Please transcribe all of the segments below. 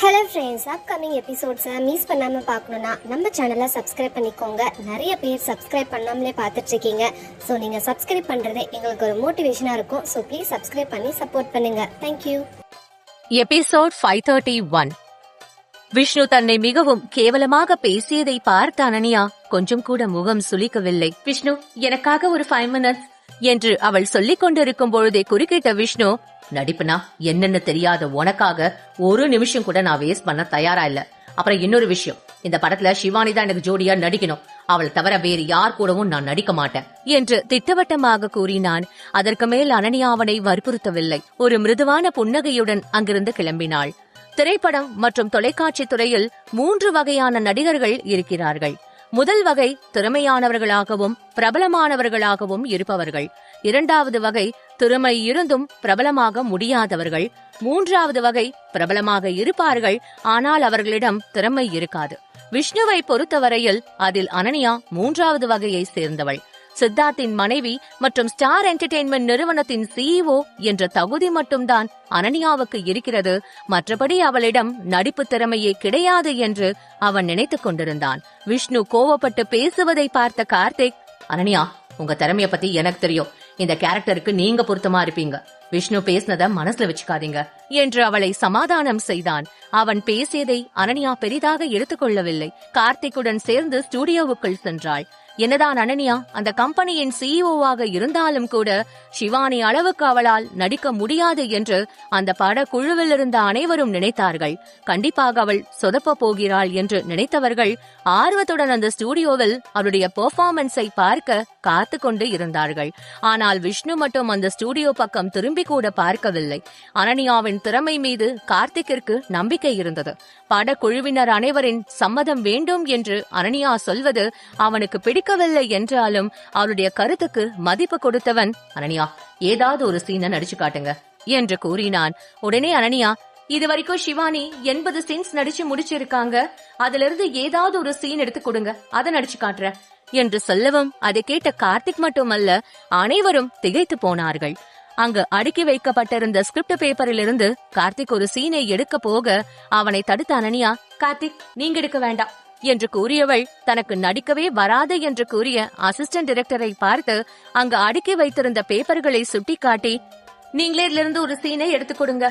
Hello friends, upcoming எபிசோட்ஸை miss பண்ணாமல் பார்க்கணுன்னா நம்ம சேனலை சப்ஸ்கிரைப் பண்ணிக்கோங்க. நிறைய பேர் சப்ஸ்கிரைப் பண்ணாமலே பார்த்துட்ருக்கீங்க. ஸோ நீங்கள் சப்ஸ்கிரைப் பண்ணுறது எங்களுக்கு ஒரு மோட்டிவேஷனாக இருக்கும். ஸோ ப்ளீஸ் சப்ஸ்கிரைப் பண்ணி சப்போர்ட் பண்ணுங்கள். தேங்க்யூ. எபிசோட் 531. விஷ்ணு தன்னை மிகவும் கேவலமாக பேசியதை பார்த்த அனன்யா கொஞ்சம் கூட முகம் சுளிக்கவில்லை. விஷ்ணு, எனக்காக ஒரு 5 minutes என்று அவள் சொல்லிக் கொண்டிருக்கும் பொழுதே குறுக்கிட்ட விஷ்ணு, நடிப்புனா என்னன்னு தெரியாத உனக்காக ஒரு நிமிஷம் கூட நான் வேஸ்ட் பண்ண தயாரா இல்ல. அப்புறம் இன்னொரு விஷயம், இந்த படத்துல சிவானி தான் எனக்கு ஜோடியா நடிக்கணும். அவள் தவிர வேறு யார் கூடவும் நான் நடிக்க மாட்டேன் என்று திட்டவட்டமாக கூறினான். அதற்கு மேல் அனன்யா அவனை வற்புறுத்தவில்லை. ஒரு மிருதுவான புன்னகையுடன் அங்கிருந்து கிளம்பினாள். திரைப்படம் மற்றும் தொலைக்காட்சி துறையில் 3 வகையான நடிகர்கள் இருக்கிறார்கள். முதல் வகை திறமையானவர்களாகவும் பிரபலமானவர்களாகவும் இருப்பவர்கள். 2வது வகை திறமை இருந்தும் பிரபலமாக முடியாதவர்கள். 3வது வகை பிரபலமாக இருப்பார்கள், ஆனால் அவர்களிடம் திறமை இருக்காது. விஷ்ணுவை பொறுத்தவரையில் அதில் அனன்யா 3வது வகையை சேர்ந்தவள். சித்தார்த்தின் மனைவி மற்றும் ஸ்டார் என்டர்டெயின்மெண்ட் நிறுவனத்தின் CEO என்ற தகுதி மட்டும்தான் அனன்யாவுக்கு இருக்கிறது. மற்றபடி அவளிடம் நடிப்பு திறமையே கிடையாது என்று அவன் நினைத்துக் கொண்டிருந்தான். விஷ்ணு கோவப்பட்டு பேசுவதை பார்த்த கார்த்திக், அனன்யா, உங்க திறமைய பத்தி எனக்கு தெரியும். இந்த கேரக்டருக்கு நீங்க பொருத்தமா இருப்பீங்க. விஷ்ணு பேசினத மனசுல வச்சுக்காதீங்க என்று அவளை சமாதானம் செய்தான். அவன் பேசியதை அனன்யா பெரிதாக எடுத்துக்கொள்ளவில்லை. கார்த்திக்குடன் சேர்ந்து ஸ்டுடியோவுக்குள் சென்றாள். என்னதான் அனன்யா அந்த கம்பெனியின் CEO-வாக இருந்தாலும் கூட சிவானி அளவுக்கு அவளால் நடிக்க முடியாது என்று அந்த படக்குழுவில் இருந்த அனைவரும் நினைத்தார்கள். கண்டிப்பாக அவள் சொதப்ப போகிறாள் என்று நினைத்தவர்கள் ஆர்வத்துடன் அந்த ஸ்டுடியோவில் அவளுடைய பெர்ஃபார்மன்ஸை பார்க்க காத்து கொண்டு இருந்தார்கள். ஆனால் விஷ்ணு மட்டும் அந்த ஸ்டுடியோ பக்கம் திரும்பி கூட பார்க்கவில்லை. அனன்யாவின் திறமை மீது கார்த்திக்கிற்கு நம்பிக்கை இருந்தது. படக்குழுவினர் அனைவரின் சம்மதம் வேண்டும் என்று அனன்யா சொல்வது அவனுக்கு பிடிக்கவில்லை என்றாலும் அவருடைய கருத்துக்கு மதிப்பு கொடுத்தவன், அனன்யா, ஏதாவது ஒரு சீனை நடிச்சு காட்டுங்க என்று கூறினான். உடனே அனன்யா, இதுவரைக்கும் சிவானி 80 சீன்ஸ் நடிச்சு முடிச்சிருக்காங்க, அதுல இருந்து ஏதாவது ஒரு சீன் எடுத்து கொடுங்க, அதை நடிச்சு காட்டுற என்று சொல்லவும் அதை கேட்ட கார்த்திக் மட்டுமல்ல, அனைவரும் திகைத்து போனார்கள். அங்கு அடுக்கி வைக்கப்பட்டிருந்த ஸ்கிரிப்ட் பேப்பரில் இருந்து கார்த்திக் ஒரு சீனை எடுக்க போக அவனை தடுத்த அனன்யா, கார்த்திக், நீங்க எடுக்க வேண்டாம் என்று கூறியவள் தனக்கு நடிக்கவே வராது என்று கூறிய அசிஸ்டன்ட் டைரக்டரை பார்த்து அங்கு அடுக்கி வைத்திருந்த பேப்பர்களை சுட்டிக்காட்டி, நீங்களே இதிலிருந்து ஒரு சீனை எடுத்துக் கொடுங்க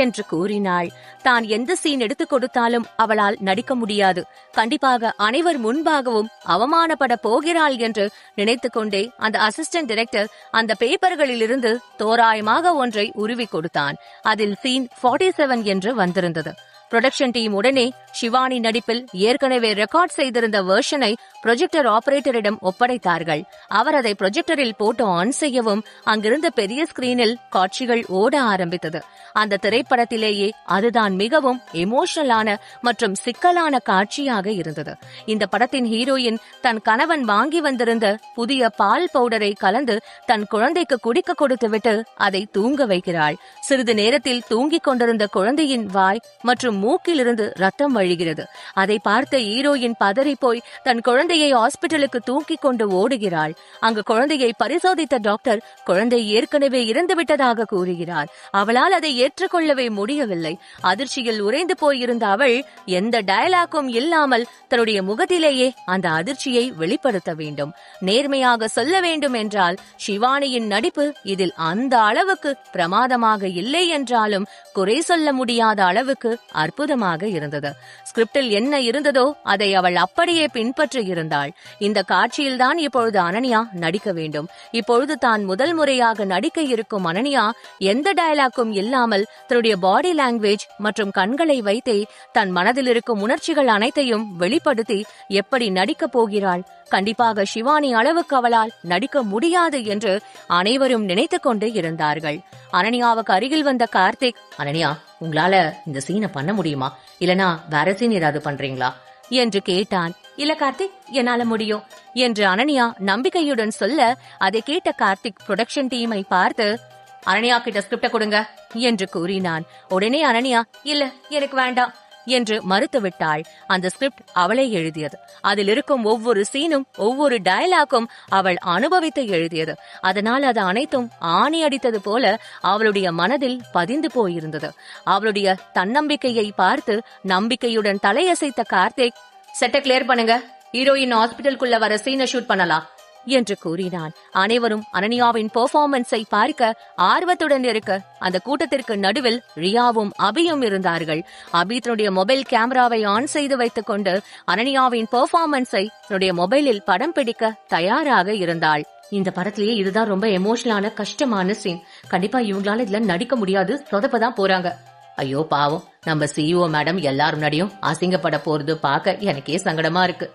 என்று கூறினாள். தான் எந்த சீன் எடுத்துக் கொடுத்தாலும் அவளால் நடிக்க முடியாது, கண்டிப்பாக அனைவர் முன்பாகவும் அவமானப்பட போகிறாள் என்று நினைத்துக் கொண்டே அந்த அசிஸ்டன்ட் டைரக்டர் அந்த பேப்பர்களிலிருந்து தோராயமாக ஒன்றை உருவி கொடுத்தான். அதில் சீன் 47 என்று வந்திருந்தது. புரொடக்ஷன் டீம் உடனே சிவானி நடிப்பில் ஏற்கனவே ரெக்கார்ட் செய்திருந்த வெர்ஷனை ப்ரொஜெக்டர் ஆபரேட்டரிடம் ஒப்படைத்தார்கள். அவர் அதை ப்ரொஜெக்டரில் போட்டு ஆன் செய்யவும் அங்கிருந்த பெரிய ஸ்கிரீனில் காட்சிகள் ஓட ஆரம்பித்தது. அந்த திரைப்படத்திலேயே அதுதான் மிகவும் எமோஷனலான மற்றும் சிக்கலான காட்சியாக இருந்தது. இந்த படத்தின் ஹீரோயின் தன் கணவன் வாங்கி வந்திருந்த புதிய பால் பவுடரை கலந்து தன் குழந்தைக்கு குடிக்க கொடுத்துவிட்டு அதை தூங்க வைக்கிறாள். சிறிது நேரத்தில் தூங்கிக் கொண்டிருந்த குழந்தையின் வாய் மற்றும் மூக்கிலிருந்து ரத்தம் வழிகிறது. அதை பார்த்த ஹீரோயின் பதறி போய் தன் குழந்தையை ஹாஸ்பிட்டலுக்கு தூக்கி கொண்டு ஓடுகிறாள். அங்கு குழந்தையை பரிசோதித்த டாக்டர் குழந்தை ஏற்கனவே இறந்துவிட்டதாக கூறுகிறார். அவளால் அதை ஏற்றுக்கொள்ளவே முடியவில்லை. அதிர்ச்சியில் உறைந்து போயிருந்த அவள் எந்த டயலாக்கும் இல்லாமல் தன்னுடைய முகத்திலேயே அந்த அதிர்ச்சியை வெளிப்படுத்த வேண்டும். நேர்மையாக சொல்ல வேண்டும் என்றால் சிவானியின் நடிப்பு இதில் அந்த அளவுக்கு பிரமாதமாக இல்லை என்றாலும் குறை சொல்ல முடியாத அளவுக்கு அற்புதமாக இருந்தது. ஸ்கிரிப்டில் என்ன இருந்ததோ அதை அவள் அப்படியே பின்பற்றி இருந்தாள். இந்த காட்சியில்தான் இப்பொழுது அனன்யா நடிக்க வேண்டும். இப்பொழுது தான் முதல் முறையாக நடிக்க இருக்கும் அனன்யா எந்த டயலாக்கும் இல்லாமல் தன்னுடைய பாடி லாங்குவேஜ் மற்றும் கண்களை வைத்தே தன் மனதில் இருக்கும் உணர்ச்சிகள் அனைத்தையும் வெளிப்படுத்தி எப்படி நடிக்கப் போகிறாள்? கண்டிப்பாக சிவானி அளவுக்கு அவளால் நடிக்க முடியாது என்று அனைவரும் நினைத்துக் கொண்டு இருந்தார்கள். அனன்யாவுக்கு அருகில் வந்த கார்த்திக், அனன்யா, உங்களால இந்த சீனை பண்ண முடியுமா, இல்லனா வேற சீன் ஏதாவது பண்றீங்களா என்று கேட்டான். இல்ல கார்த்திக், என்னால முடியும் என்று அனன்யா நம்பிக்கையுடன் சொல்ல அதை கேட்ட கார்த்திக் புரொடக்ஷன் டீமை பார்த்து, அனன்யா கிட்ட ஸ்கிரிப்ட கொடுங்க என்று கூறினான். உடனே அனன்யா, இல்ல எனக்கு வேண்டாம், என்று மறுத்துவிட்டாள். அந்த ஸ்கிரிப்ட் அவளே எழுதியது. அதில் இருக்கும் ஒவ்வொரு சீனும் ஒவ்வொரு டயலாக்கும் அவள் அனுபவித்து எழுதியது. அதனால் அது அனைத்தும் ஆணி அடித்தது போல அவளுடைய மனதில் பதிந்து போயிருந்தது. அவளுடைய தன்னம்பிக்கையை பார்த்து நம்பிக்கையுடன் தலையசைத்த கார்த்திக், செட்டை கிளியர் பண்ணுங்க, ஹீரோயின் ஹாஸ்பிட்டலுக்குள்ள வர சீனை ஷூட் பண்ணலாம் என்று கூறினான். அனைவரும் அனன்யாவின் பெர்ஃபார்மன்ஸை பார்க்க ஆர்வத்துடன் இருக்க அந்த கூட்டத்திற்கு நடுவில் ரியாவும் அபியும் இருந்தார்கள். அபி தன்னுடைய மொபைல் கேமராவை ஆன் செய்து வைத்துக் கொண்டு அனன்யாவின் பெர்ஃபார்மன்ஸை தன்னுடைய மொபைலில் படம் பிடிக்க தயாராக இருந்தாள். இந்த படத்திலேயே இதுதான் ரொம்ப எமோஷனலான கஷ்டமான சீன். கண்டிப்பா இவங்களால இதுல நடிக்க முடியாது, சொதப்பதான் போறாங்க. ஐயோ பாவம், நம்ம சிஇஓ மேடம் எல்லாரும் முன்னாடியும் அசிங்கப்பட போறது பார்க்க எனக்கே சங்கடமா இருக்கு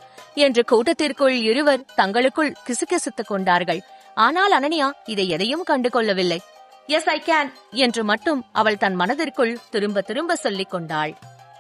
என்று கூட்டத்திற்குள் இருவர் தங்களுக்குள் கிசுகிசுத்துக் கொண்டார்கள். ஆனால் அனன்யா இதை எதையும் கண்டு கொள்ளவில்லை. எஸ் ஐ கேன் என்று மட்டும் அவள் தன் மனதிற்குள் திரும்ப திரும்ப சொல்லிக் கொண்டாள்.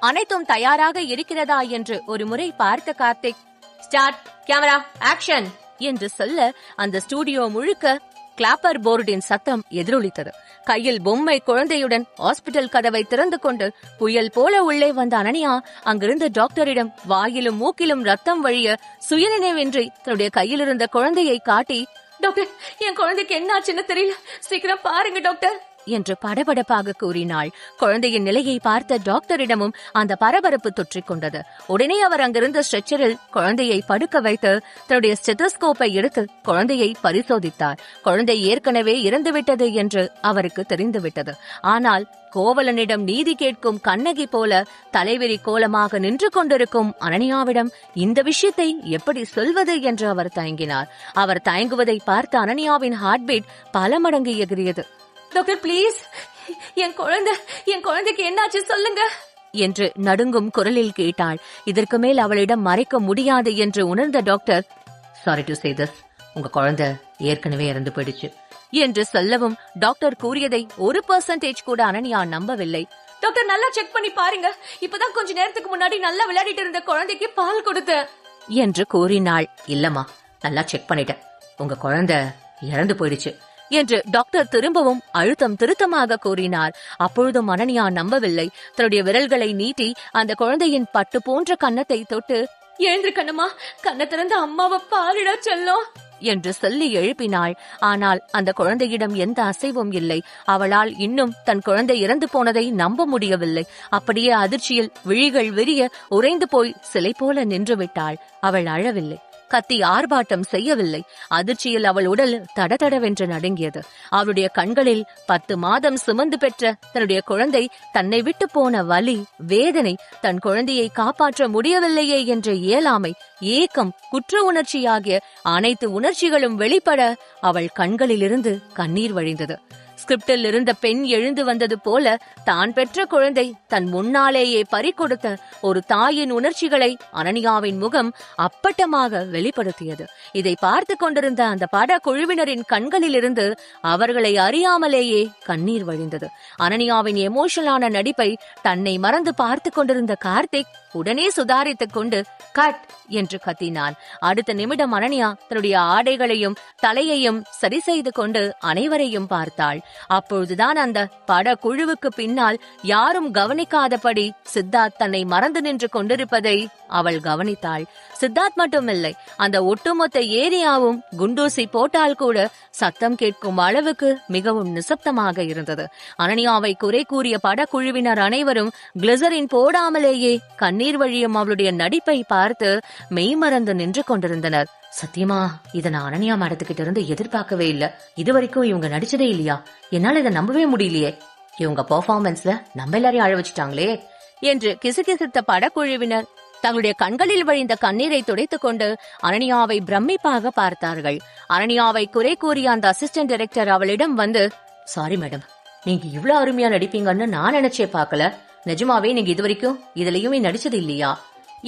அனைத்தும் தயாராக இருக்கிறதா என்று ஒரு முறை பார்த்த கார்த்திக், ஸ்டார்ட், கேமரா, ஆக்ஷன் என்று சொல்ல அந்த ஸ்டூடியோ முழுக்க கிளாப்பர் போர்டின் சத்தம் எதிரொலித்தது. கையில் பொம்மை குழந்தையுடன் ஹாஸ்பிட்டல் கதவை திறந்து கொண்டு புயல் போல உள்ளே வந்த அனன்யா அங்கிருந்த டாக்டரிடம் வாயிலும் மூக்கிலும் ரத்தம் வழிய சுயநினைவின்றி தன்னுடைய கையில் இருந்த குழந்தையை காட்டி, டாக்டர், என் குழந்தைக்கு என்ன ஆச்சுன்னு தெரியல, சீக்கிரம் பாருங்க டாக்டர் என்று படபடப்பாக கூறினாள். குழந்தையின் நிலையை பார்த்த டாக்டரிடமும் அந்த பரபரப்பு தொற்றிக் கொண்டது. உடனே அவர் அங்கிருந்த ஸ்ட்ரெச்சரில் குழந்தையை படுக்க வைத்து தன்னுடைய ஸ்டெத்தோஸ்கோப்பை எடுத்து குழந்தையை பரிசோதித்தார். குழந்தை ஏற்கனவே இறந்துவிட்டது என்று அவருக்கு தெரிந்துவிட்டது. ஆனால் கோவலனிடம் நீதி கேட்கும் கண்ணகி போல தலைவிரி கோலமாக நின்று கொண்டிருக்கும் அனன்யாவிடம் இந்த விஷயத்தை எப்படி சொல்வது என்று அவர் தயங்கினார். அவர் தயங்குவதை பார்த்த அனன்யாவின் ஹார்ட் பீட் பல மடங்கு எகிரியது. டாக்டர் பிளீஸ், என் குழந்தைக்கு என்னாச்சு சொல்லுங்க என்று நடுங்கும் குரலில் கேட்டாள். இதற்கு மேல் அவளிடம் மறைக்க முடியாது என்று உணர்ந்த doctor, sorry to say this, உங்க குழந்தை ஏற்கனவே இறந்து போயிடுச்சு என்று சொல்லவும் டாக்டர் கூறியதை 1% கூட அனன்யா நம்பவில்லை. டாக்டர், நல்லா செக் பண்ணி பாருங்க, இப்பதான் கொஞ்ச நேரத்துக்கு முன்னாடி நல்லா விளையாடிட்டு இருந்த குழந்தைக்கு பால் கொடுத்த என்று கூறினாள். இல்லம்மா, நல்லா செக் பண்ணிட்டேன், உங்க குழந்தை இறந்து போயிடுச்சு என்று டாக்டர் திரும்பவும் அழுத்தம் திருத்தமாக கூறினார். அப்பொழுதும் அனன்யா நம்பவில்லை. தன்னுடைய விரல்களை நீட்டி அந்த குழந்தையின் பட்டு போன்ற கன்னத்தை தொட்டு, எழுந்து கண்ணம்மா, கண்ணை திறந்த அம்மாவை பாருடா செல்லும் என்று சொல்லி எழுப்பினாள். ஆனால் அந்த குழந்தையிடம் எந்த அசைவும் இல்லை. அவளால் இன்னும் தன் குழந்தை இறந்து போனதை நம்ப முடியவில்லை. அப்படியே அதிர்ச்சியில் விழிகள் விரிய உறைந்து போய் சிலை போல நின்று விட்டாள். அவள் அழவில்லை, கத்தி ஆர்ப்பாட்டம் செய்யவில்லை. அதிர்ச்சியில் அவள் உடல் தடதடவென்று நடுங்கியது. அவளுடைய கண்களில் 10 மாதம் சுமந்து பெற்ற தன்னுடைய குழந்தை தன்னை விட்டு போன வலி, வேதனை, தன் குழந்தையை காப்பாற்ற முடியவில்லையே என்ற இயலாமை, ஏக்கம், குற்ற உணர்ச்சி ஆகிய அனைத்து உணர்ச்சிகளும் வெளிப்பட அவள் கண்களிலிருந்து கண்ணீர் வழிந்தது. ஸ்கிரிப்டில் இருந்த பெண் எழுந்து வந்தது போல தான் பெற்ற குழந்தை தன் முன்னாலேயே பறிகொடுத்த ஒரு தாயின் உணர்ச்சிகளை அனன்யாவின் முகம் அப்பட்டமாக வெளிப்படுத்தியது. இதை பார்த்து கொண்டிருந்த அந்த படக்குழுவினரின் கண்களிலிருந்து அவர்களை அறியாமலேயே கண்ணீர் வழிந்தது. அனன்யாவின் எமோஷனலான நடிப்பை தன்னை மறந்து பார்த்து கொண்டிருந்த கார்த்திக் உடனே சுதாரித்துக் கொண்டு கட் என்று கத்தினான். அடுத்த நிமிடம் அனன்யா தன்னுடைய ஆடைகளையும் தலையையும் சரி செய்து கொண்டு அனைவரையும் பார்த்தாள். அப்பொழுதுதான் அந்த படக்குழுவுக்கு பின்னால் யாரும் கவனிக்காதபடி சித்தார்த் தன்னை மறந்து நின்று கொண்டிருப்பதை அவள் கவனித்தாள். சித்தார்த் மட்டுமில்லை, அந்த ஒட்டுமொத்த ஏரியாவும் குண்டூசி போட்டால் கூட சத்தம் கேட்கும் அளவுக்கு மிகவும் நிசப்தமாக இருந்தது. அனன்யாவை குறை கூறிய படக்குழுவினர் அனைவரும் கிளிசரின் போடாமலேயே கண்ணீர் வழியும் அவளுடைய நடிப்பை பார்த்து மெய்மறந்து நின்று கொண்டிருந்தனர். சத்தியமா இத நான் அனன்யா மேடத்துக்கிட்ட இருந்து எதிர்பார்க்கவே இல்ல. இதுவரைக்கும் இவங்க நடிச்சதே இல்லையா? என்னால இதை நம்பவே முடியலையே. இவங்க பெர்ஃபார்மன்ஸ்ல நம்ம எல்லாரையும் அழ வச்சுட்டாங்களே என்று கிசுகிசுத்த படக்குழுவினர் தங்களுடைய கண்களில் வழிந்த கண்ணீரை துடைத்துக் கொண்டு அனன்யாவை பிரமிப்பாக பார்த்தார்கள். அனன்யாவை குறை கூறிய அந்த அசிஸ்டன்ட் டைரக்டர் அவளிடம் வந்து, சாரி மேடம், நீங்க இவ்வளவு அருமையா நடிப்பீங்கன்னு நான் நினைச்சே பார்க்கல. நிஜமாவே நீங்க இதுவரைக்கும் இதுலயுமே நடிச்சது இல்லையா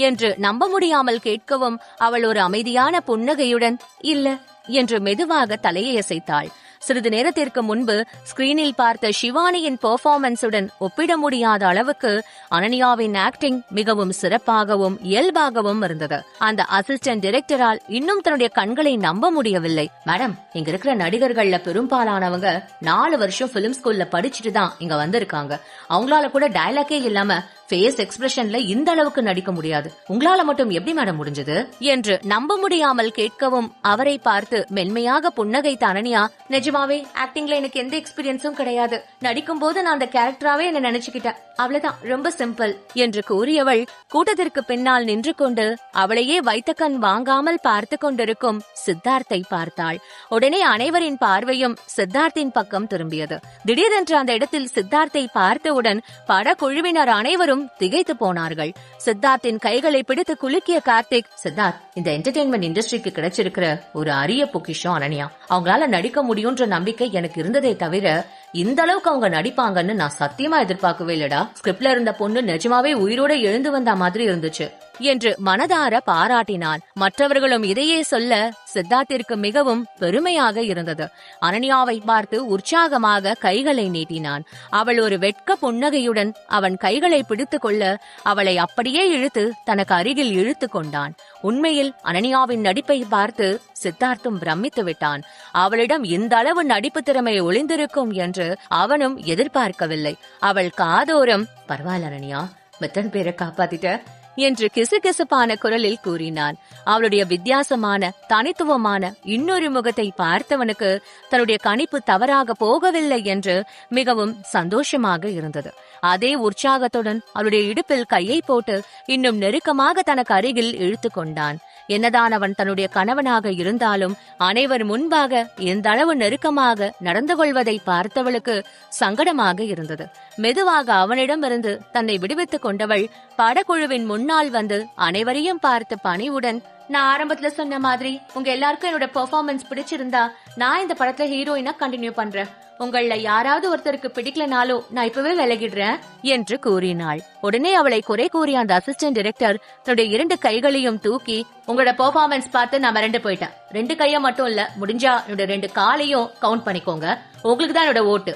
என்று நம்ப முடியாமல் கேட்கவும் அவள் ஒரு அமைதியான புன்னகையுடன் இல்ல என்று மெதுவாக தலையை அசைத்தாள். சிறிது நேரத்திற்கு முன்பு ஸ்கிரீனில் பார்த்த ஷிவானியின் பெர்ஃபார்மன்ஸுடன் ஒப்பிட முடியாத அளவுக்கு அனன்யாவின் ஆக்டிங் மிகவும் சிறப்பாகவும் இயல்பாகவும் இருந்தது. அந்த அசிஸ்டன்ட் டைரக்டரால் இன்னும் தன்னுடைய கண்களை நம்ப முடியவில்லை. மேடம், இங்க இருக்கிற நடிகர்கள்ல பெரும்பாலானவங்க 4 வருஷம் பிலிம் ஸ்கூல்ல படிச்சுட்டு தான் இங்க வந்திருக்காங்க. அவங்களால கூட டயலாக்கே இல்லாம ஃபேஸ் எக்ஸ்பிரஷன்ல இந்த அளவுக்கு நடிக்க முடியாது. உங்களால மட்டும் எப்படி மேடம் முடிஞ்சது என்று நம்ப முடியாமல் கேட்கவும் அவரை பார்த்து மென்மையாக புன்னகைத்த அனன்யா, நிஜமாவே ஆக்டிங்ல எனக்கு எந்த எக்ஸ்பீரியன்ஸும் கிடையாது. நடிக்கும் போது நான் அந்த கேரக்டராவே என்ன நினைச்சுக்கிட்டேன். அவ்வளவுதான், ரொம்ப சிம்பிள் என்று கூறியவள் கூட்டத்திற்கு பின்னால் நின்று கொண்டு அவளையே வைத்த கண் வாங்காமல் பார்த்து கொண்டிருக்கும் சித்தார்த்தை பார்த்தாள். உடனே அனைவரின் பார்வையும் சித்தார்த்தின் பக்கம் திரும்பியது. திடீரென்று அந்த இடத்தில் சித்தார்த்தை பார்த்தவுடன் படக்குழுவினர் அனைவரும் திகைத்து போனார்கள். சித்தார்த்தின் கைகளை பிடித்து குலுக்கிய கார்த்திக், சித்தார்த், இந்த என்டர்டெயின்மெண்ட் இண்டஸ்ட்ரிக்கு கிடைச்சிருக்கிற ஒரு அரிய பொக்கிஷம் அனன்யா. அவங்களால நடிக்க முடியும்ன்ற நம்பிக்கை எனக்கு இருந்ததே தவிர இந்த அளவுக்கு அவங்க நடிப்பாங்கன்னு நான் சத்தியமா எதிர்பார்க்கவே இல்லடா. ஸ்கிரிப்ட்ல இருந்த பொண்ணு நிஜமாவே உயிரோட எழுந்து வந்த மாதிரி இருந்துச்சு என்று மனதார பாராட்டினான். மற்றவர்களும் இதையே சொல்ல சித்தார்த்திற்கு மிகவும் பெருமையாக இருந்தது. அனன்யாவை பார்த்து உற்சாகமாக கைகளை நீட்டினான். அவள் ஒரு வெட்க புன்னகையுடன் அவன் கைகளை பிடித்து கொள்ள அவளை அப்படியே இழுத்து தனக்கு அருகில் இழுத்து கொண்டான். உண்மையில் அனன்யாவின் நடிப்பை பார்த்து சித்தார்த்தும் பிரமித்து விட்டான். அவளிடம் இந்த அளவு நடிப்பு திறமை ஒளிந்திருக்கும் என்று அவனும் எதிர்பார்க்கவில்லை. அவள் காதோரம், பரவாயில்ல அனன்யா, மெத்தன் பேரை காப்பாத்திட்ட என்று கிசுகிசுப்பான குரலில் கூறினான். அவளுடைய வித்தியாசமான தனித்துவமான இன்னொரு முகத்தை பார்த்தவனுக்கு தன்னுடைய கணிப்பு தவறாக போகவில்லை என்று மிகவும் சந்தோஷமாக இருந்தது. அதே உற்சாகத்துடன் அவளுடைய இடுப்பில் கையை போட்டு இன்னும் நெருக்கமாக தனக்கு அருகில் இழுத்து கொண்டான். என்னதான் அவன் தன்னுடைய கணவனாக இருந்தாலும் அனைவர் முன்பாக இந்த அளவு நெருக்கமாக நடந்து கொள்வதை பார்த்தவளுக்கு சங்கடமாக இருந்தது. மெதுவாக அவனிடமிருந்து தன்னை விடுவித்துக் கொண்டவள் படக்குழுவின் முன்னால் வந்து அனைவரையும் பார்த்து பணிவுடன், நான் ஆரம்பத்துல சொன்ன மாதிரி உங்க எல்லாருக்கும் என்னோட பெர்ஃபார்மன்ஸ் பிடிச்சிருந்தா நான் இந்த படத்துல ஹீரோயினா கண்டினியூ பண்றேன். உங்கள யாராவது ஒருத்தருக்கு பிடிக்கலனாலும் நான் இப்பவே விலகிடுறேன் என்று கூறினாள். உடனே அவளை குறை கூறிய அந்த அசிஸ்டன்ட் டைரக்டர் தன்னுடைய 2 கைகளையும் தூக்கி, உங்களோட பெர்ஃபார்மன்ஸ் பார்த்து நான் மிரண்டு போயிட்டேன். 2 கைய மட்டும் இல்ல, முடிஞ்சா என்னோட 2 காலையும் கவுண்ட் பண்ணிக்கோங்க, உங்களுக்கு தான் என்னோட ஓட்டு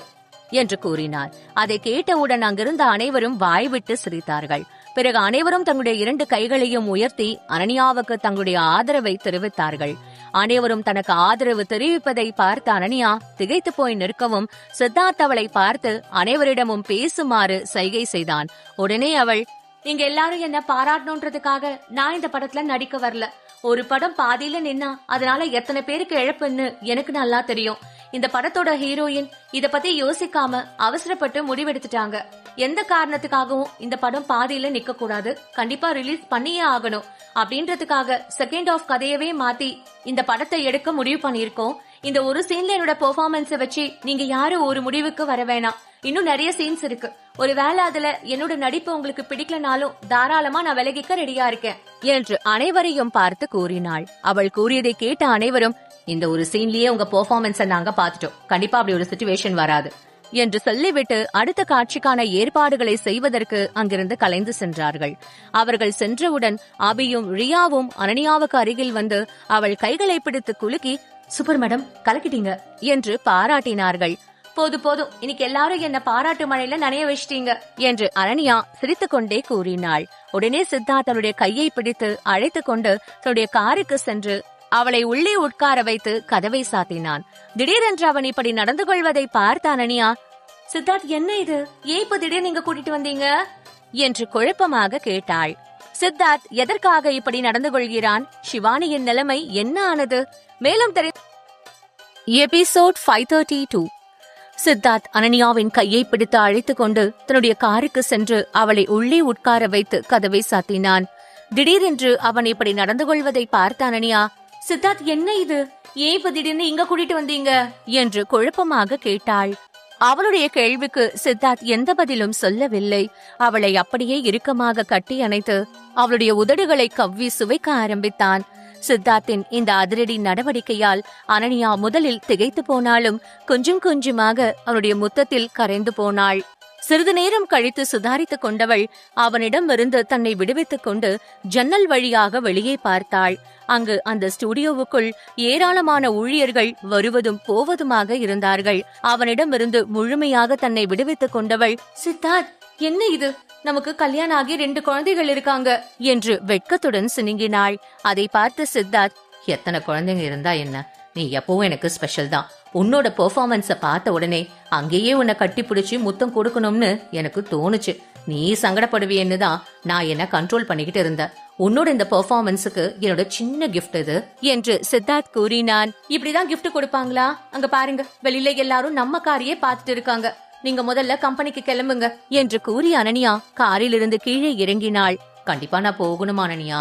என்று கூறினார். அதை கேட்டவுடன் அங்கிருந்த அனைவரும் வாய்விட்டு சிரித்தார்கள். பிறகு அனைவரும் தங்களுடைய 2 கைகளையும் உயர்த்தி அனன்யாவுக்கு தங்களுடைய ஆதரவை தெரிவித்தார்கள். அனைவரும் தனக்கு ஆதரவு தெரிவிப்பதை பார்த்த அனன்யா திகைத்து போய் நிற்கவும் சித்தார்த் அவளை பார்த்து அனைவரிடமும் பேசுமாறு சைகை செய்தான். உடனே அவள், நீங்க எல்லாரும் என்ன பாராட்டணுன்றதுக்காக நான் இந்த படத்துல நடிக்க வரல. ஒரு படம் பாதியில நின்னா அதனால எத்தனை பேருக்கு இழப்புன்னு எனக்கு நல்லா தெரியும். இந்த படத்தோட ஹீரோயின் இத பத்தி யோசிக்காம அவசரப்பட்டு முடிவெடுத்துட்டாங்க. எந்த காரணத்துக்காகவும் இந்த படம் பாதியில நிக்க கூடாது, கண்டிப்பா ரிலீஸ் பண்ணியே ஆகணும் அப்படின்றதுக்காக செகண்ட் ஆஃப் கதையவே மாத்தி இந்த படத்தை எடுக்க முடிவு பண்ணிருக்கோம். இந்த ஒரு சீன்ல என்னோட பெர்ஃபார்மன்ஸை வச்சு நீங்க யாரும் ஒரு முடிவுக்கு வர வேணாம். இன்னும் நிறைய சீன்ஸ் இருக்கு. ஒருவேளை அதுல என்னோட நடிப்பு உங்களுக்கு பிடிக்கலனாலும் தாராளமா நான் விலகிக்க ரெடியா இருக்கேன் என்று அனைவரையும் பார்த்து கூறினாள். அவள் கூறியதை கேட்ட அனைவரும், இந்த ஒரு சீன்லயே உங்க பெர்ஃபார்மன்ஸை நாங்க பாத்துட்டோம், கண்டிப்பா அப்படி ஒரு சிச்சுவேஷன் வராது என்று சொல்லிவிட்டு அடுத்த காட்சிக்கான ஏற்பாடுகளை செய்வதற்கு அங்கிருந்து கலைந்து சென்றார்கள். அவர்கள் சென்றவுடன் அபியும் ரியாவும் அனன்யாவுக்கு அருகில் வந்து அவள் கைகளை பிடித்து குலுக்கி, சூப்பர் மேடம், கலக்கிட்டீங்க என்று பாராட்டினார்கள். போதும், இன்னைக்கு எல்லாரும் என்ன பாராட்டு மழையில நனைய வச்சிட்டீங்க என்று அனன்யா சிரித்துக் கொண்டே கூறினாள். உடனே சித்தார்த் தன்னுடைய கையை பிடித்து அழைத்துக் கொண்டு தன்னுடைய காருக்கு சென்று அவளை உள்ளே உட்கார வைத்து கதவை சாத்தினான். திடீரென்று அவன் இப்படி நடந்து கொள்வதை பார்த்த அனன்யா, சித்தார்த், என்ன இது, ஏன் இப்ப திடீர் நீங்க கூட்டிட்டு வந்தீங்க என்று குழப்பமாக கேட்டாள். சித்தார்த் எதற்காக இப்படி நடந்து கொள்கிறான், சிவானியின் நிலைமை என்ன ஆனது, மேலும் எபிசோட் 532. சித்தார்த் அனன்யாவின் கையை பிடித்து அழைத்துக் கொண்டு தன்னுடைய காருக்கு சென்று அவளை உள்ளே உட்கார வைத்து கதவை சாத்தினான். திடீரென்று அவன் இப்படி நடந்து கொள்வதை பார்த்த அனன்யா, சித்தார்த், என்ன இது, ஏன் இப்ப திடீர்னு இங்க கூட்டிட்டு வந்தீங்க என்று குழப்பமாக கேட்டாள். அவளுடைய கேள்விக்கு சித்தார்த் எந்த பதிலும் சொல்லவில்லை. அவளை அப்படியே இறுக்கமாக கட்டி அணைத்து அவளுடைய உதடுகளை கவ்வி சுவைக்க ஆரம்பித்தான். சித்தார்த்தின் இந்த அதிரடி நடவடிக்கையால் அனன்யா முதலில் திகைத்து போனாலும் கொஞ்சம் கொஞ்சமாக அவனுடைய முத்தத்தில் கரைந்து போனாள். சிறிது நேரம் கழித்து சுதாரித்துக் கொண்டவள் அவனிடமிருந்து தன்னை விடுவித்துக் கொண்டு ஜன்னல் வழியாக வெளியே பார்த்தாள். அங்கு அந்த ஸ்டுடியோவுக்குள் ஏராளமான ஊழியர்கள் வருவதும் போவதுமாக இருந்தார்கள். அவனிடமிருந்து முழுமையாக தன்னை விடுவித்துக் கொண்டவள், சித்தார்த், என்ன இது, நமக்கு கல்யாணம் ஆகி 2 குழந்தைகள் இருக்காங்க என்று வெட்கத்துடன் சினுங்கினாள். அதை பார்த்து சித்தார்த், எத்தனை குழந்தைங்க இருந்தா என்ன, நீ எப்பவும் எனக்கு ஸ்பெஷல் தான். உன்னோட பெர்ஃபார்மன்ஸ பார்த்த உடனே அங்கேயே உன்னை கட்டி பிடிச்சி முத்தம் கொடுக்கணும்னு எனக்கு தோணுச்சு. நீ சங்கடப்படுவியன்னு தான் நான் என்ன கண்ட்ரோல் பண்ணிக்கிட்டு இருந்தேன். உன்னோட இந்த பெர்ஃபார்மன்ஸுக்கு என்னோட சின்ன கிஃப்ட் இது என்று சித்தார்த் கூறினான். இப்படிதான் கிஃப்ட் கொடுப்பாங்களா? அங்க பாருங்க, வெளியில எல்லாரும் நம்ம காரையே பார்த்துட்டு இருக்காங்க. நீங்க முதல்ல கம்பெனிக்கு கிளம்புங்க என்று கூறி அனன்யா காரில் இருந்து கீழே இறங்கினாள். கண்டிப்பா நான் போகணுமா அனன்யா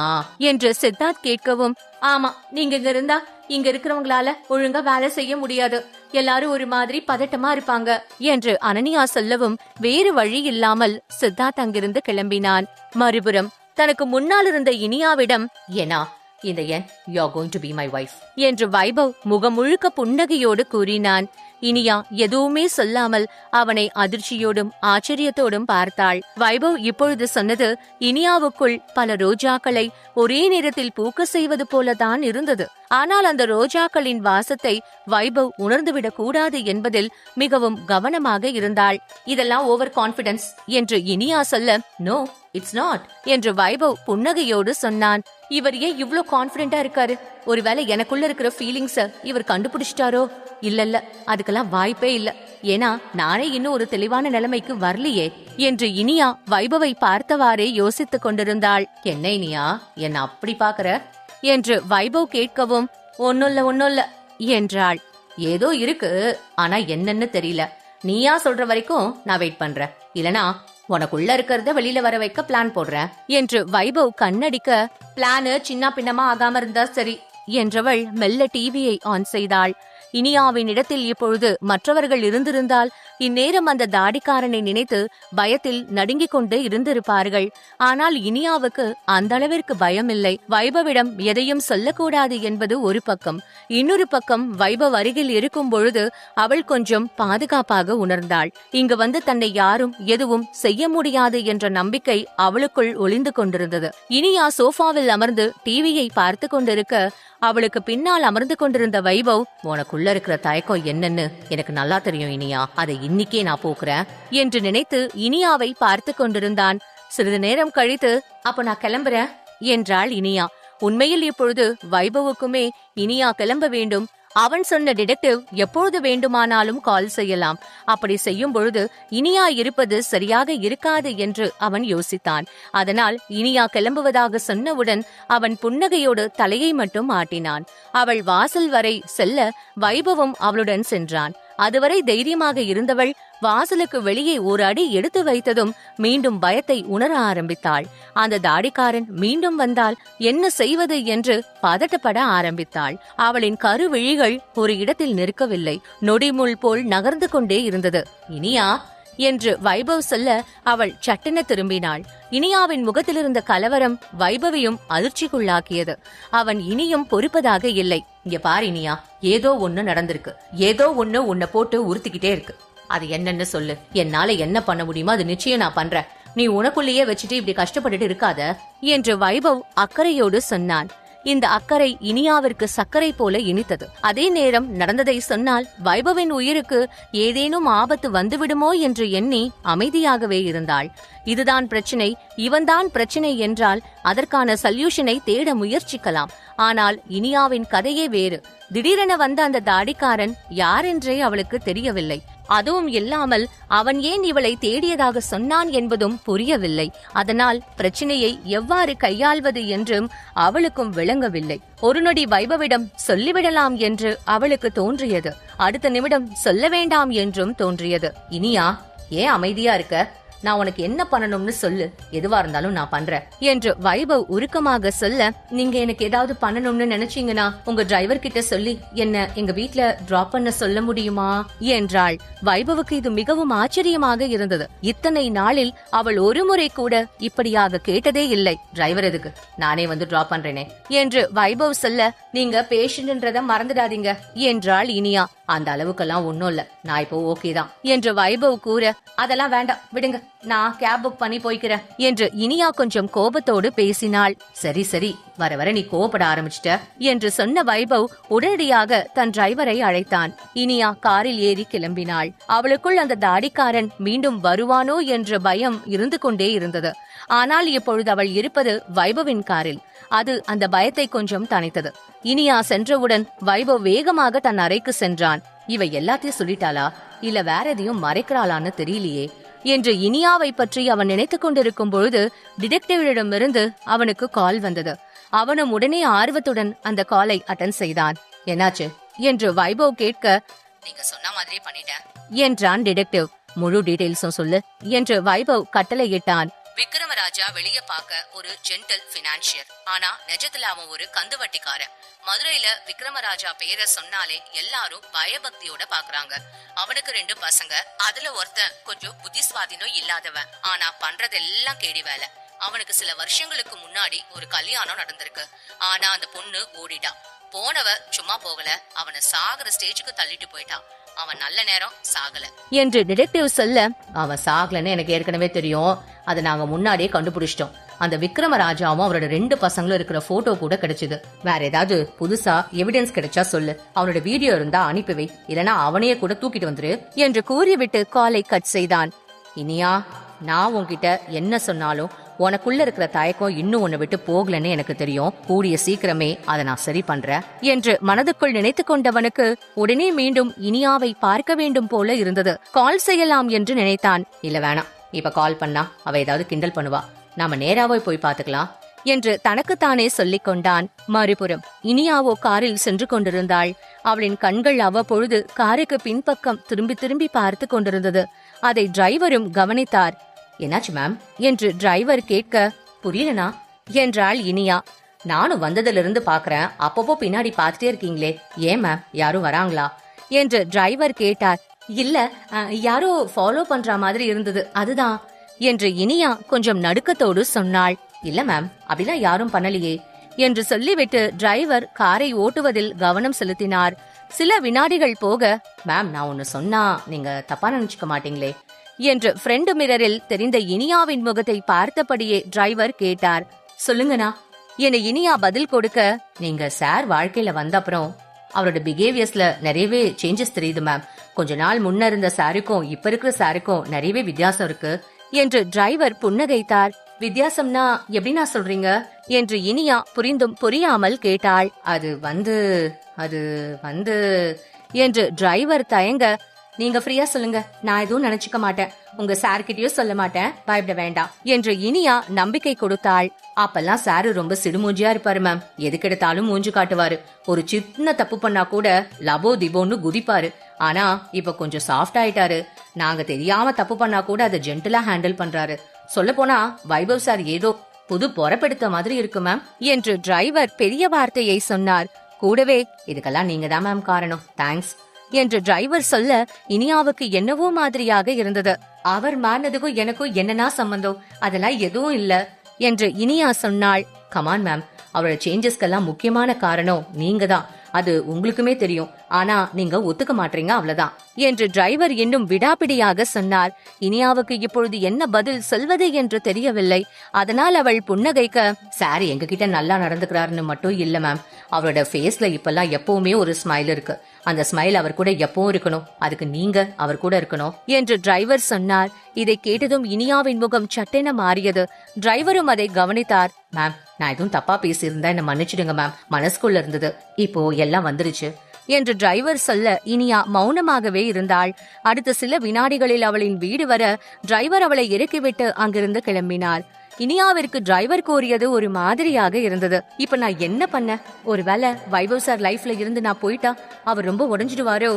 என்று சித்தார்த் கேட்கவும், ஆமா, நீங்க இங்க இருந்தா இங்க இருக்கிறவங்களால ஒழுங்கா வேலை செய்ய முடியாது, எல்லாரும் ஒரு மாதிரி பதட்டமா இருப்பாங்க என்று அனன்யா சொல்லவும் வேறு வழி இல்லாமல் சித்தார்த் அங்கிருந்து கிளம்பினான். மறுபுறம் தனக்கு முன்னால் இருந்த இனியாவிடம், ஏனா இந்த என் you are going to be my wife என்று வைபவ் முகம் முழுக்க புன்னகையோடு கூறினான். இனியா எதுவுமே சொல்லாமல் அவனை அதிர்ச்சியோடும் ஆச்சரியத்தோடும் பார்த்தாள். வைபவ் இப்பொழுது சொன்னது இனியாவுக்குள் பல ரோஜாக்களை ஒரே நேரத்தில் பூக்க செய்வது போலதான் இருந்தது. ஆனால் அந்த ரோஜாக்களின் வாசத்தை வைபவ் உணர்ந்துவிடக் கூடாது என்பதில் மிகவும் கவனமாக இருந்தாள். இதெல்லாம் ஓவர் கான்பிடன்ஸ் என்று இனியா சொல்ல, நோ இட்ஸ் நாட் என்று வைபவ் புன்னகையோடு சொன்னான். இவர் ஏன் இவ்ளோ கான்பிடென்டா இருக்காரு? ஒருவேளை எனக்குள்ள இருக்கிற ஃபீலிங்ஸ இவர் கண்டுபிடிச்சிட்டாரோ? இல்ல, அதுக்கெல்லாம் வாய்ப்பே இல்ல. ஏன்னா நானே இன்னும் ஒரு தெளிவான நிலைமைக்கு வரலையே என்று இனியா வைபவை பார்த்தவாறே யோசித்துக் கொண்டிருந்தாள். என்ன இனியா, என்ன அப்படி பாக்குற என்று வைபவ் கேட்கவும், ஒன்னுல்ல என்றாள். ஏதோ இருக்கு, ஆனா என்னன்னு தெரியல. நீயா சொல்ற வரைக்கும் நான் வெயிட் பண்றேன். இல்லனா உனக்குள்ள இருக்கிறத வெளியில வர வைக்க பிளான் போடுறேன் என்று வைபவ் கண்ணடிக்க, பிளானு சின்ன பின்னமா ஆகாம இருந்தா சரி என்றவள் மெல்ல டிவியை ஆன் செய்தாள். இனியாவின் இடத்தில் இப்பொழுது மற்றவர்கள் இருந்திருந்தால் இந்நேரம் அந்த தாடிக்காரனை நினைத்து பயத்தில் நடுங்கிக் கொண்டு இருந்திருப்பார்கள். ஆனால் இனியாவுக்கு அந்த அளவிற்கு பயம் இல்லை. வைபவிடம் எதையும் சொல்லக்கூடாது என்பது ஒரு பக்கம். இன்னொரு பக்கம் வைபவ் அருகில் இருக்கும் பொழுது அவள் கொஞ்சம் பாதுகாப்பாக உணர்ந்தாள். இங்கு வந்து தன்னை யாரும் எதுவும் செய்ய முடியாது என்ற நம்பிக்கை அவளுக்குள் ஒளிந்து கொண்டிருந்தது. இனியா சோஃபாவில் அமர்ந்து டிவியை பார்த்து கொண்டிருக்க அவளுக்கு பின்னால் அமர்ந்து கொண்டிருந்த வைபவ், உனக்குள்ள இருக்கிற தயக்கம் என்னன்னு எனக்கு நல்லா தெரியும் இனியா, அதை இன்னிக்கே நான் போக்குறேன் என்று நினைத்து இனியாவை பார்த்து கொண்டிருந்தான். சிறிது நேரம் கழித்து, அப்ப நான் கிளம்புறேன் என்றாள் இனியா. உண்மையில் இப்பொழுது வைபவுக்குமே இனியா கிளம்ப வேண்டும். அவன் சொன்ன டிடெக்டிவ் எப்பொழுது வேண்டுமானாலும் கால் செய்யலாம். அப்படி செய்யும் பொழுது இனியா இருப்பது சரியாக இருக்காது என்று அவன் யோசித்தான். அதனால் இனியா கிளம்புவதாக சொன்னவுடன் அவன் புன்னகையோடு தலையை மட்டும் ஆட்டினான். அவள் வாசல் வரை செல்ல வைபவும் அவளுடன் சென்றான். அதுவரை தைரியமாக இருந்தவள் வாசலுக்கு வெளியே ஒரு அடி எடுத்து வைத்ததும் மீண்டும் பயத்தை உணர ஆரம்பித்தாள். அந்த தாடிக்காரன் மீண்டும் வந்தால் என்ன செய்வது என்று பதட்டப்பட ஆரம்பித்தாள். அவளின் கருவிழிகள் ஒரு இடத்தில் நிற்கவில்லை, நொடிமுள் போல் நகர்ந்து கொண்டே இருந்தது. இனியா என்று வைபவ் சொல்ல அவள் சட்டென திரும்பினாள். இனியாவின் முகத்திலிருந்த கலவரம் வைபவையும் அதிர்ச்சிக்குள்ளாக்கியது. அவன் இனியும் பொறுப்பதாக இல்லை. இங்க பாரு இனியா, ஏதோ ஒண்ணு நடந்திருக்கு, ஏதோ ஒண்ணு உன்னை போட்டு உறுத்திக்கிட்டே இருக்கு. அது என்னன்னு சொல்லு. என்னால என்ன பண்ண முடியுமோ அது நிச்சயம் நான் பண்றேன். நீ உனக்குள்ளேயே வச்சுட்டு இப்படி கஷ்டப்பட்டுட்டு இருக்காத என்று வைபவ் அக்கறையோடு சொன்னான். இந்த அக்கறை இனியாவிற்கு சர்க்கரை போல இனித்தது. அதே நேரம் நடந்ததை சொன்னால் வைபவின் உயிருக்கு ஏதேனும் ஆபத்து வந்துவிடுமோ என்று எண்ணி அமைதியாகவே இருந்தாள். இதுதான் பிரச்சனை, இவன்தான் பிரச்சனை என்றால் அதற்கான சொல்யூஷனை தேட முயற்சிக்கலாம். ஆனால் இனியாவின் கதையே வேறு. திடீரென வந்த அந்த தாடிக்காரன் யாரென்றே அவளுக்கு தெரியவில்லை. அதுவும் இல்லாமல் அவன் ஏன் இவளை தேடியதாக சொன்னான் என்பதும் புரியவில்லை. அதனால் பிரச்சனையை எவ்வாறு கையாள்வது என்றும் அவளுக்கும் விளங்கவில்லை. ஒரு நொடி வைபவிடம் சொல்லிவிடலாம் என்று அவளுக்கு தோன்றியது. அடுத்த நிமிடம் சொல்ல வேண்டாம் என்றும் தோன்றியது. இனியா, ஏன் அமைதியா இருக்க? நான் உனக்கு என்ன பண்ணணும்னு சொல்லு, எதுவா இருந்தாலும் நான் பண்றேன் என்று வைபவ் உருக்கமாக சொல்ல, நீங்க எனக்கு ஏதாவது பண்ணணும்னு நினைச்சீங்கன்னா உங்க டிரைவர் கிட்ட சொல்லி என்ன எங்க வீட்ல டிராப் பண்ண சொல்ல முடியுமா என்றாள். வைபவுக்கு இது மிகவும் ஆச்சரியமாக இருந்தது. இத்தனை நாளில் அவள் ஒரு முறை கூட இப்படியாக கேட்டதே இல்லை. டிரைவர் எதுக்கு, நானே வந்து டிராப் பண்றேனே என்று வைபவ் சொல்ல, நீங்க பேஷண்ட்ன்றத மறந்துடாதீங்க என்றாள் இனியா. அந்த அளவுக்கெல்லாம் ஒன்னும் இல்ல, நான் இப்போ ஓகே தான் என்று வைபவ் கூற, அதெல்லாம் வேண்டாம் விடுங்க, நான் கேப் புக் பண்ணி போய்க்கிறேன் என்று இனியா கொஞ்சம் கோபத்தோடு பேசினாள். சரி சரி, வர வர நீ கோபப்பட ஆரம்பிச்சிட்ட என்று சொன்ன வைபவ் உடனடியாக தன் டிரைவரை அழைத்தான். இனியா காரில் ஏறி கிளம்பினாள். அவளுக்குள் அந்த தாடிக்காரன் மீண்டும் வருவானோ என்ற பயம் இருந்து கொண்டே இருந்தது. ஆனால் இப்பொழுது அவள் இருப்பது வைபவின் காரில். அது அந்த பயத்தை கொஞ்சம் தணித்தது. இனியா சென்றவுடன் வைபவ் வேகமாக தன் அறைக்கு சென்றான். இவ எல்லாத்தையும் சொல்லிட்டாளா இல்ல வேற எதையும் மறைக்கிறாளான்னு தெரியலையே என்று இனியாவை பற்றி அவன் நினைத்துக் கொண்டிருக்கும் பொழுது டிடெக்டிவிடமிருந்து அவனுக்கு கால் வந்தது. அவனும் உடனே ஆர்வத்துடன் அந்த காலை அட்டன் செய்தான். என்னாச்சு என்று வைபவ் கேட்க, நீங்க சொன்ன மாதிரியே பண்ணிட்டேன் என்றான் டிடெக்டிவ். முழு டீடைல்ஸும் சொல்லு என்று வைபவ் கட்டளையிட்டான். விக்ரமராஜா வெளிய பார்க்க ஒரு ஜென்டல் பினான்சியர், ஆனா நிஜத்துல அவன் ஒரு கந்துவட்டிக்காரன். மதுரையில விக்ரமராஜா பேரை சொன்னாலே எல்லாரும் பயபக்தியோட பாக்குறாங்க. அவனுக்கு 2 பசங்க, அதுல ஒருத்தன் கொஞ்சம் புத்திஸ்வாதினம் இல்லாதவன், ஆனா பண்றதெல்லாம் கேடி வேலை. அவனுக்கு சில வருஷங்களுக்கு முன்னாடி ஒரு கல்யாணம் நடந்திருக்கு. ஆனா அந்த பொண்ணு ஓடிட்டா. போனவ சும்மா போகல, அவனை சாகுற ஸ்டேஜுக்கு தள்ளிட்டு போயிட்டான். அவன் நல்ல நேரம் சாகல என்று டிடெக்டிவ் சொல்ல, அவன் சாகலன்னு எனக்கு ஏற்கனவே தெரியும், அதை நாங்க முன்னாடியே கண்டுபிடிச்சிட்டோம். அந்த விக்ரமராஜாவும் அவரோட 2 பசங்களும் இருக்கிற போட்டோ கூட கிடைச்சது. வேற ஏதாவது புதுசா எவிடன்ஸ் கிடைச்சா சொல்லு, அவனோட வீடியோ இருந்தா அனுப்பி வை, இல்லனா அவனையே கூட தூக்கிட்டு வந்துரு என்று கூறிவிட்டு காலை கட் செய்தான். இனியா, நான் உன்கிட்ட என்ன சொன்னாலும் உனக்குள்ள இருக்கிற தயக்கம் இன்னும் உன்னை விட்டு போகலன்னு எனக்கு தெரியும். கூடிய சீக்கிரமே அதை நான் சரி பண்றேன் என்று மனதுக்குள் நினைத்து கொண்டவனுக்கு உடனே மீண்டும் இனியாவை பார்க்க வேண்டும் போல இருந்தது. கால் செய்யலாம் என்று நினைத்தான். இல்ல வேணாம், இப்ப கால் பண்ணா அவ ஏதாவது கிண்டல் பண்ணுவா, நாம நேராவே போய் பாத்துக்கலாம் என்று தனக்குத்தானே சொல்லிக் கொண்டான். மறுபுறம் இனியாவோ காரில் சென்று கொண்டிருந்தாள். அவளின் கண்கள் அவ்வப்பொழுது காருக்கு பின்பக்கம் திரும்பி திரும்பி பார்த்து கொண்டிருந்தது. அதை டிரைவரும் கவனித்தார். என்னாச்சு மேம் என்று டிரைவர் கேட்க, புரியலனா என்றாள் இனியா. நானும் வந்ததிலிருந்து பாக்குறேன், அப்பப்போ பின்னாடி பார்த்துட்டே இருக்கீங்களே, ஏன் மேம் யாரும் வராங்களா என்று டிரைவர் கேட்டார். இல்ல, யாரோ ஃபாலோ பண்ற மாதிரி இருந்தது, அதுதான் என்று இனியா கொஞ்சம் நடுக்கத்தோடு சொன்னாள். இல்ல மேம், அப்படிலாம் யாரும் பண்ணலையே என்று சொல்லிவிட்டு டிரைவர் காரை ஓட்டுவதில் கவனம் செலுத்தினார். சில வினாடிகள் போக, மேம் நான் ஒன்னு சொன்னா நீங்க தப்பா நினைச்சுக்க மாட்டீங்களே என்று ஃப்ரெண்ட் மிரரில் தெரிந்த இனியாவின் முகத்தை பார்த்தபடியே டிரைவர் கேட்டார். சொல்லுங்கண்ணா என இனியா பதில் கொடுக்க, நீங்க சார் வாழ்க்கையில வந்த அப்புறம் அவரோட பிஹேவியர்ஸ்ல நிறையவே சேஞ்சஸ் தெரியுது மேம். கொஞ்ச நாள் முன்ன இருந்த சாருக்கும் இப்ப இருக்கிற சாருக்கும் நிறையவே வித்தியாசம் இருக்கு என்று டிரைவர் புன்னகைத்தார். வித்தியாசம்னா எப்படின்னா சொல்றீங்க என்று இனியா புரிந்தும் புரியாமல் கேட்டாள். அது வந்து என்று டிரைவர் தயங்க, நீங்க ஃப்ரீயா சொல்லுங்க, நான் எதுவும் நினைச்சுக்க மாட்டேன், உங்க சார்கிட்டயும் சொல்ல மாட்டேன், பயப்பட வேண்டாம் என்று இனியா நம்பிக்கை கொடுத்தாள். அப்பெல்லாம் சாரு ரொம்ப சிடுமூஞ்சியா இருப்பாரு மேம், எதுக்கெடுத்தாலும் மூஞ்சு காட்டுவாரு, ஒரு சின்ன தப்பு பண்ணா கூட லபோ திபோன்னு குதிப்பாரு. ஆனா இப்ப கொஞ்சம் சாஃப்ட் ஆயிட்டாரு, நாங்க தெரியாம தப்பு பண்ணா கூட அதை ஜென்டலா ஹேண்டில் பண்றாரு. சொல்ல போனா வைபவ் சார் ஏதோ புது பொறப்பெடுத்த மாதிரி இருக்கு மேம் என்று டிரைவர் பெரிய வார்த்தையை சொன்னார். கூடவே, இதுக்கெல்லாம் நீங்க தான் மேம் காரணம், தேங்க்ஸ் என்று டிரைவர் சொல்ல இனியாவுக்கு என்னவோ மாதிரியாக இருந்தது. அவர் மாறினதுக்கும் எனக்கும் என்னன்னா சம்பந்தம், அதெல்லாம் எதுவும் இல்ல என்று இனியா சொன்னாள். கமான் மேம், அவரோட சேஞ்சஸ்க்கெல்லாம் முக்கியமான காரணம் நீங்க தான், அது உங்களுக்குமே தெரியும், ஆனா நீங்க ஒத்துக்க மாட்டீங்க, அவ்வளவுதான் என்று டிரைவர் இன்னும் விடாப்பிடியாக சொன்னார். இனியாவுக்கு இப்பொழுது என்ன பதில் சொல்வது என்று தெரியவில்லை. அதனால் அவள் புன்னகைக்க, சார் எங்ககிட்ட நல்லா நடந்துக்கிறாருன்னு மட்டும் இல்ல மேம், அவரோட ஃபேஸ்ல இப்பெல்லாம் எப்பவுமே ஒரு ஸ்மைல் இருக்கு, அந்த ஸ்மைல் அவர் கூட எப்பவும் இருக்கணும், அதுக்கு நீங்க அவர் கூட இருக்கணும் என்று டிரைவர் சொன்னார். இதை கேட்டதும் இனியாவின் முகம் சட்டென மாறியது. டிரைவரும் அதை கவனித்தார். மேம், நான் எதுவும் தப்பா பேசியிருந்தா என்ன மன்னிச்சிடுங்க மேம், மனசுக்குள்ள இருந்தது, இப்போ எல்லாம் வந்துருச்சு என்று டிரைவர் சொல்ல இனியா மௌனமாகவே இருந்தாள். அடுத்த சில வினாடிகளில் அவளின் வீடு வர டிரைவர் அவளை இறக்கிவிட்டு அங்கிருந்து கிளம்பினார். இனியாவிற்கு டிரைவர் கோரியது ஒரு மாதிரியாக இருந்தது. இப்ப நான் என்ன பண்ண, ஒருவேளை வைபவ் சார் லைஃப்ல இருந்து நான் போயிட்டா அவர் ரொம்ப உடைஞ்சிடுவாரோ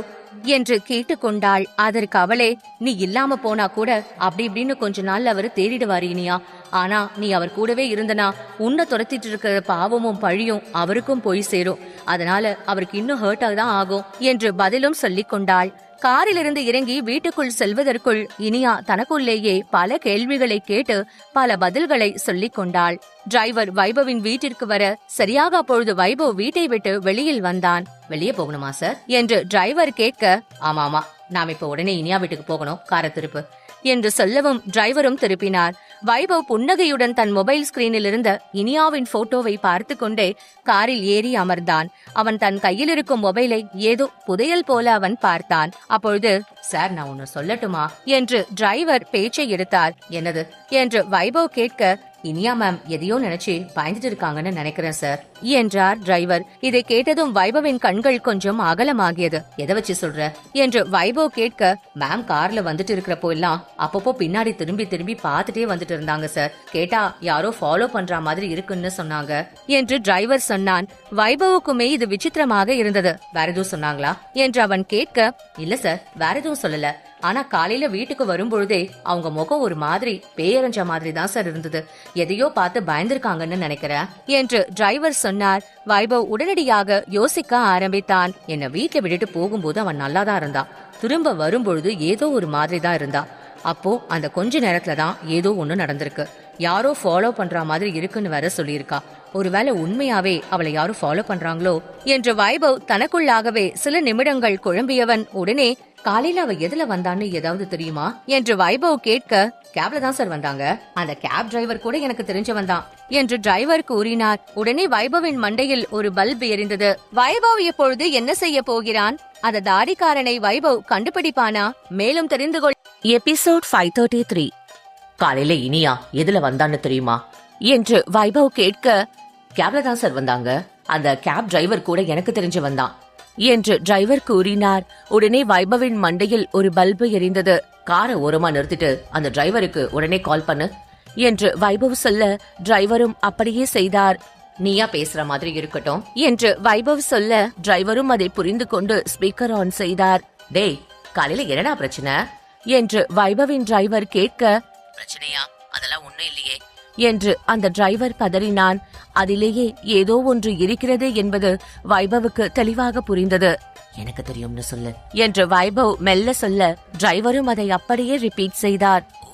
என்று கேட்டுக்கொண்டாள். அதற்கு அவளே, நீ இல்லாம போனா கூட அப்படி இப்படின்னு கொஞ்ச நாள் அவரு தேடிடுவாரு இனியா, ஆனா நீ அவர் கூடவே இருந்தனா உன்னை துரத்திட்டு இருக்கிற பாவமும் பழியும் அவருக்கும் போய் சேரும், அதனால அவருக்கு இன்னும் ஹர்ட்டாக தான் ஆகும் என்று பதிலும் சொல்லிக் கொண்டாள். காரிலிருந்து இறங்கி வீட்டுக்குள் செல்வதற்குள் இனியா தனக்குள்ளேயே பல கேள்விகளை கேட்டு பல பதில்களை சொல்லிக் கொண்டாள். டிரைவர் வைபவின் வீட்டிற்கு வர சரியாக அப்பொழுது வைபவ் வீட்டை விட்டு வெளியில் வந்தான். வெளியே போகணுமா சார் என்று டிரைவர் கேட்க, ஆமாமா, நாம இப்ப உடனே இனியா வீட்டுக்கு போகணும், காரை திருப்பு என்று சொல்லவும் டிரைவரும் திருப்பினார். வைபவ் புன்னகையுடன் தன் மொபைல் ஸ்கிரீனில் இருந்த இனியாவின் போட்டோவை பார்த்து கொண்டே காரில் ஏறி அமர்ந்தான். அவன் தன் கையில் இருக்கும் மொபைலை ஏதோ புதையல் போல அவன் பார்த்தான். அப்பொழுது, சார் நான் ஒன்னு சொல்லட்டுமா என்று டிரைவர் பேச்சை எடுத்தார். என்னது என்று வைபவ் கேட்க, இனியா மேம் எதையோ நினைச்சு பயந்துட்டு இருக்காங்கன்னு நினைக்கிறேன் சார் என்றார் டிரைவர். இதை கேட்டதும் வைபவின் கண்கள் கொஞ்சம் அகலமாகியது. எதை வச்சு சொல்ற என்று வைபவ் கேட்க, மேம் கார்ல வந்துட்டு இருக்கிறப்போ எல்லாம் அப்பப்போ பின்னாடி திரும்பி திரும்பி பார்த்துட்டே வந்துட்டு இருந்தாங்க சார். கேட்டா யாரோ ஃபாலோ பண்ற மாதிரி இருக்குன்னு சொன்னாங்க என்று டிரைவர் சொன்னான். வைபவுக்குமே இது விசித்திரமாக இருந்தது. வேற எதுவும் சொன்னாங்களா என்று அவன் கேட்க, இல்ல சார் வேற எதுவும் சொல்லல. ஆனா காலையில வீட்டுக்கு வரும்பொழுதே அவங்க முகம் ஒரு மாதிரி பேயறிஞ்ச மாதிரி தான் சார் இருந்தது. எதையோ பார்த்து பயந்துருக்காங்கன்னு நினைக்கிறேன் என்று டிரைவர் சொன்னார். வைபவ் உடனடியாக யோசிக்க ஆரம்பித்தான். என்ன வீட்டுல விட்டுட்டு போகும்போது அவன் நல்லாதான் இருந்தான். திரும்ப வரும்பொழுது ஏதோ ஒரு மாதிரி தான் இருந்தான். அப்போ அந்த கொஞ்ச நேரத்துல தான் ஏதோ ஒண்ணு நடந்திருக்கு. யாரோ ஃபாலோ பண்ற மாதிரி இருக்குன்னு வேற சொல்லியிருக்கா. ஒருவேளை உண்மையாவே அவளை யாரும் ஃபாலோ பண்றாங்களோ என்று வைபவ் தனக்குள்ளாகவே சில நிமிடங்கள் குழம்பியவன் உடனே, காலையில அவ எதுல வந்தான்னு ஏதாவது தெரியுமா என்று வைபவ் கேட்க, கேப்ல தான் சார் வந்தாங்க. அந்த கேப் டிரைவர் கூட எனக்கு தெரிஞ்சவன் தான் என்று டிரைவர் கூறினார். உடனே வைபவின் மண்டையில் ஒரு பல்ப் எரிந்தது. வைபவ் இப்பொழுது என்ன செய்ய போகிறான்? அந்த தாடிக்காரனை வைபவ் கண்டுபிடிப்பானா? மேலும் தெரிந்து கொள். எபிசோட் 533. காலையில இனியா எதுல வந்தான்னு தெரியுமா என்று வைபவ் கேட்க, கேப்ல தான் சார் வந்தாங்க. அந்த கேப் டிரைவர் கூட எனக்கு தெரிஞ்சு வந்தான் என்று டிரைவர் கூறினார். உடனே வைபவின் மண்டையில் ஒரு பல்பு எரிந்தது. காரை ஓரமா நிறுத்திட்டு அந்த டிரைவருக்கு உடனே கால் பண்ணு என்று வைபவ் சொல்ல, டிரைவரும் அப்படியே செய்தார். நீயா பேசுற மாதிரி இருக்கட்டும் என்று வைபவ் சொல்ல, டிரைவரும் அதை புரிந்து கொண்டு ஸ்பீக்கர் ஆன் செய்தார். டேய், காலையில என்னடா பிரச்சனை என்று வைபவின் டிரைவர் கேட்க, பிரச்சனையா? அதெல்லாம் ஒண்ணும் இல்லையே என்று அந்த டிரைவர் பதறினான். அதிலேயே ஏதோ ஒன்று இருக்கிறது என்பது வைபவுக்கு தெளிவாக புரிந்தது. எனக்கு தெரியும்னு சொல்லு என்று வைபவ் மெல்ல சொல்ல, டிரைவரும் அதை அப்படியே ரிப்பீட் செய்தார். ஓ,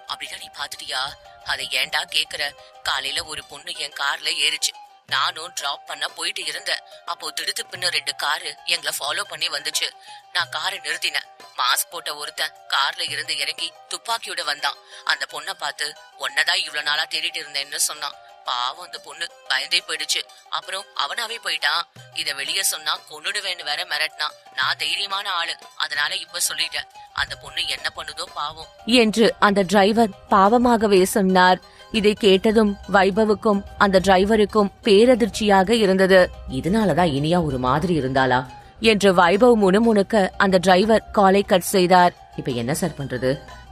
அப்படிதான் நீ பாத்துட்டியா? அதை ஏன்டா கேக்குற? காலையில ஒரு பொண்ணு என் கார்ல ஏறிச்சு. நானும் டிராப் பண்ண போயிட்டு இருந்தேன். அப்போ திடுத்து பின்ன 2 காரு எங்களை ஃபாலோ பண்ணி வந்துச்சு. நான் காரை நிறுத்தினேன். மாஸ்க் போட்ட ஒருத்தன் கார்ல இருந்து இறங்கி துப்பாக்கியோட வந்தான். அந்த பொண்ணை பார்த்து, ஒன்னதான் இவ்வளவு நாளா தேடிட்டு இருந்தேன்னு சொன்னான். பாவம் அந்த பொண்ணு பயந்தே போயிடுச்சு. அப்புறம் அவனாவே போயிட்டான். இத வெளியே சொன்னா கொன்னுடுவேன்னு வேற மிரட்டினான். நான் தைரியமான ஆளு, அதனால இப்ப சொல்லிட்டேன். அந்த பொண்ணு என்ன பண்ணுதோ பாவம் என்று அந்த டிரைவர் பாவமாகவே சொன்னார். இதை கேட்டதும் வைபவுக்கும் அந்த டிரைவருக்கும் பேரதிர்ச்சியாக இருந்தது. இதனாலதான் இனியா ஒரு மாதிரி இருந்தாளா என்று வைபவ் முணுமுணுக்க அந்த டிரைவர் காலை கட் செய்தார். இப்ப என்ன சார் பண்றது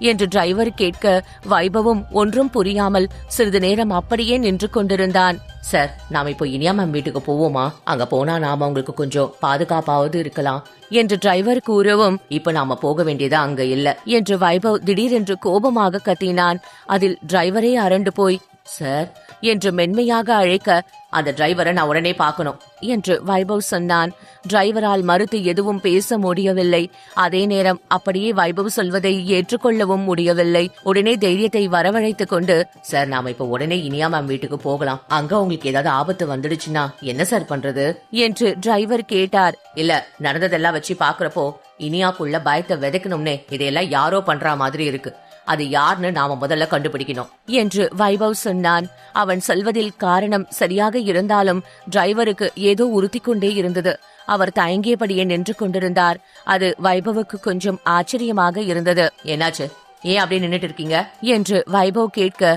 என்று டிரைவர் கேட்க, வைபவும் ஒன்றும் புரியாமல் சிறிது நேரம் அப்படியே நின்று கொண்டிருந்தான். சார், நாம இப்போ இனியா மேம் வீட்டுக்கு போவோமா? அங்க போனா நாம உங்களுக்கு கொஞ்சம் பாதுகாப்பாவது இருக்கலாம் என்று டிரைவர் கூறவும், இப்ப நாம போக வேண்டியதா அங்க இல்ல என்று வைபவ் திடீரென்று கோபமாக கத்தினான். அதில் டிரைவரே அரண்டு போய், சார் என்று மென்மையாக அழைக்க, அந்த டிரைவரை நான் உடனே பார்க்கணும் என்று வைபவ் சொன்னான். டிரைவரால் மறுத்து எதுவும் பேச முடியவில்லை. அதே நேரம் அப்படியே வைபவ் சொல்வதை ஏற்றுக்கொள்ளவும் முடியவில்லை. உடனே தைரியத்தை வரவழைத்துக் கொண்டு, சார் நாம இப்ப உடனே இனியா மேம் வீட்டுக்கு போகலாம். அங்க உங்களுக்கு ஏதாவது ஆபத்து வந்துடுச்சுன்னா என்ன சார் பண்றது என்று டிரைவர் கேட்டார். இல்ல, நடந்ததெல்லாம் வச்சு பாக்குறப்போ இனியாக்குள்ள பயத்தை விதைக்கணும்னே இதையெல்லாம் யாரோ பண்ற மாதிரி இருக்கு. அது யாருன்னு நாம முதல்ல கண்டுபிடிக்கணும் என்று வைபவ் சொன்னான். அவன் சொல்வதில் காரணம் சரியாக இருந்தாலும் டிரைவருக்கு ஏதோ உறுத்தி கொண்டே இருந்தது. அவர் தயங்கியபடியே நின்று கொண்டிருந்தார். அது வைபவுக்கு கொஞ்சம் ஆச்சரியமாக இருந்தது. என்னாச்சு, ஏன் அப்படி நின்னுட்டு இருக்கீங்க என்று வைபவ் கேட்க,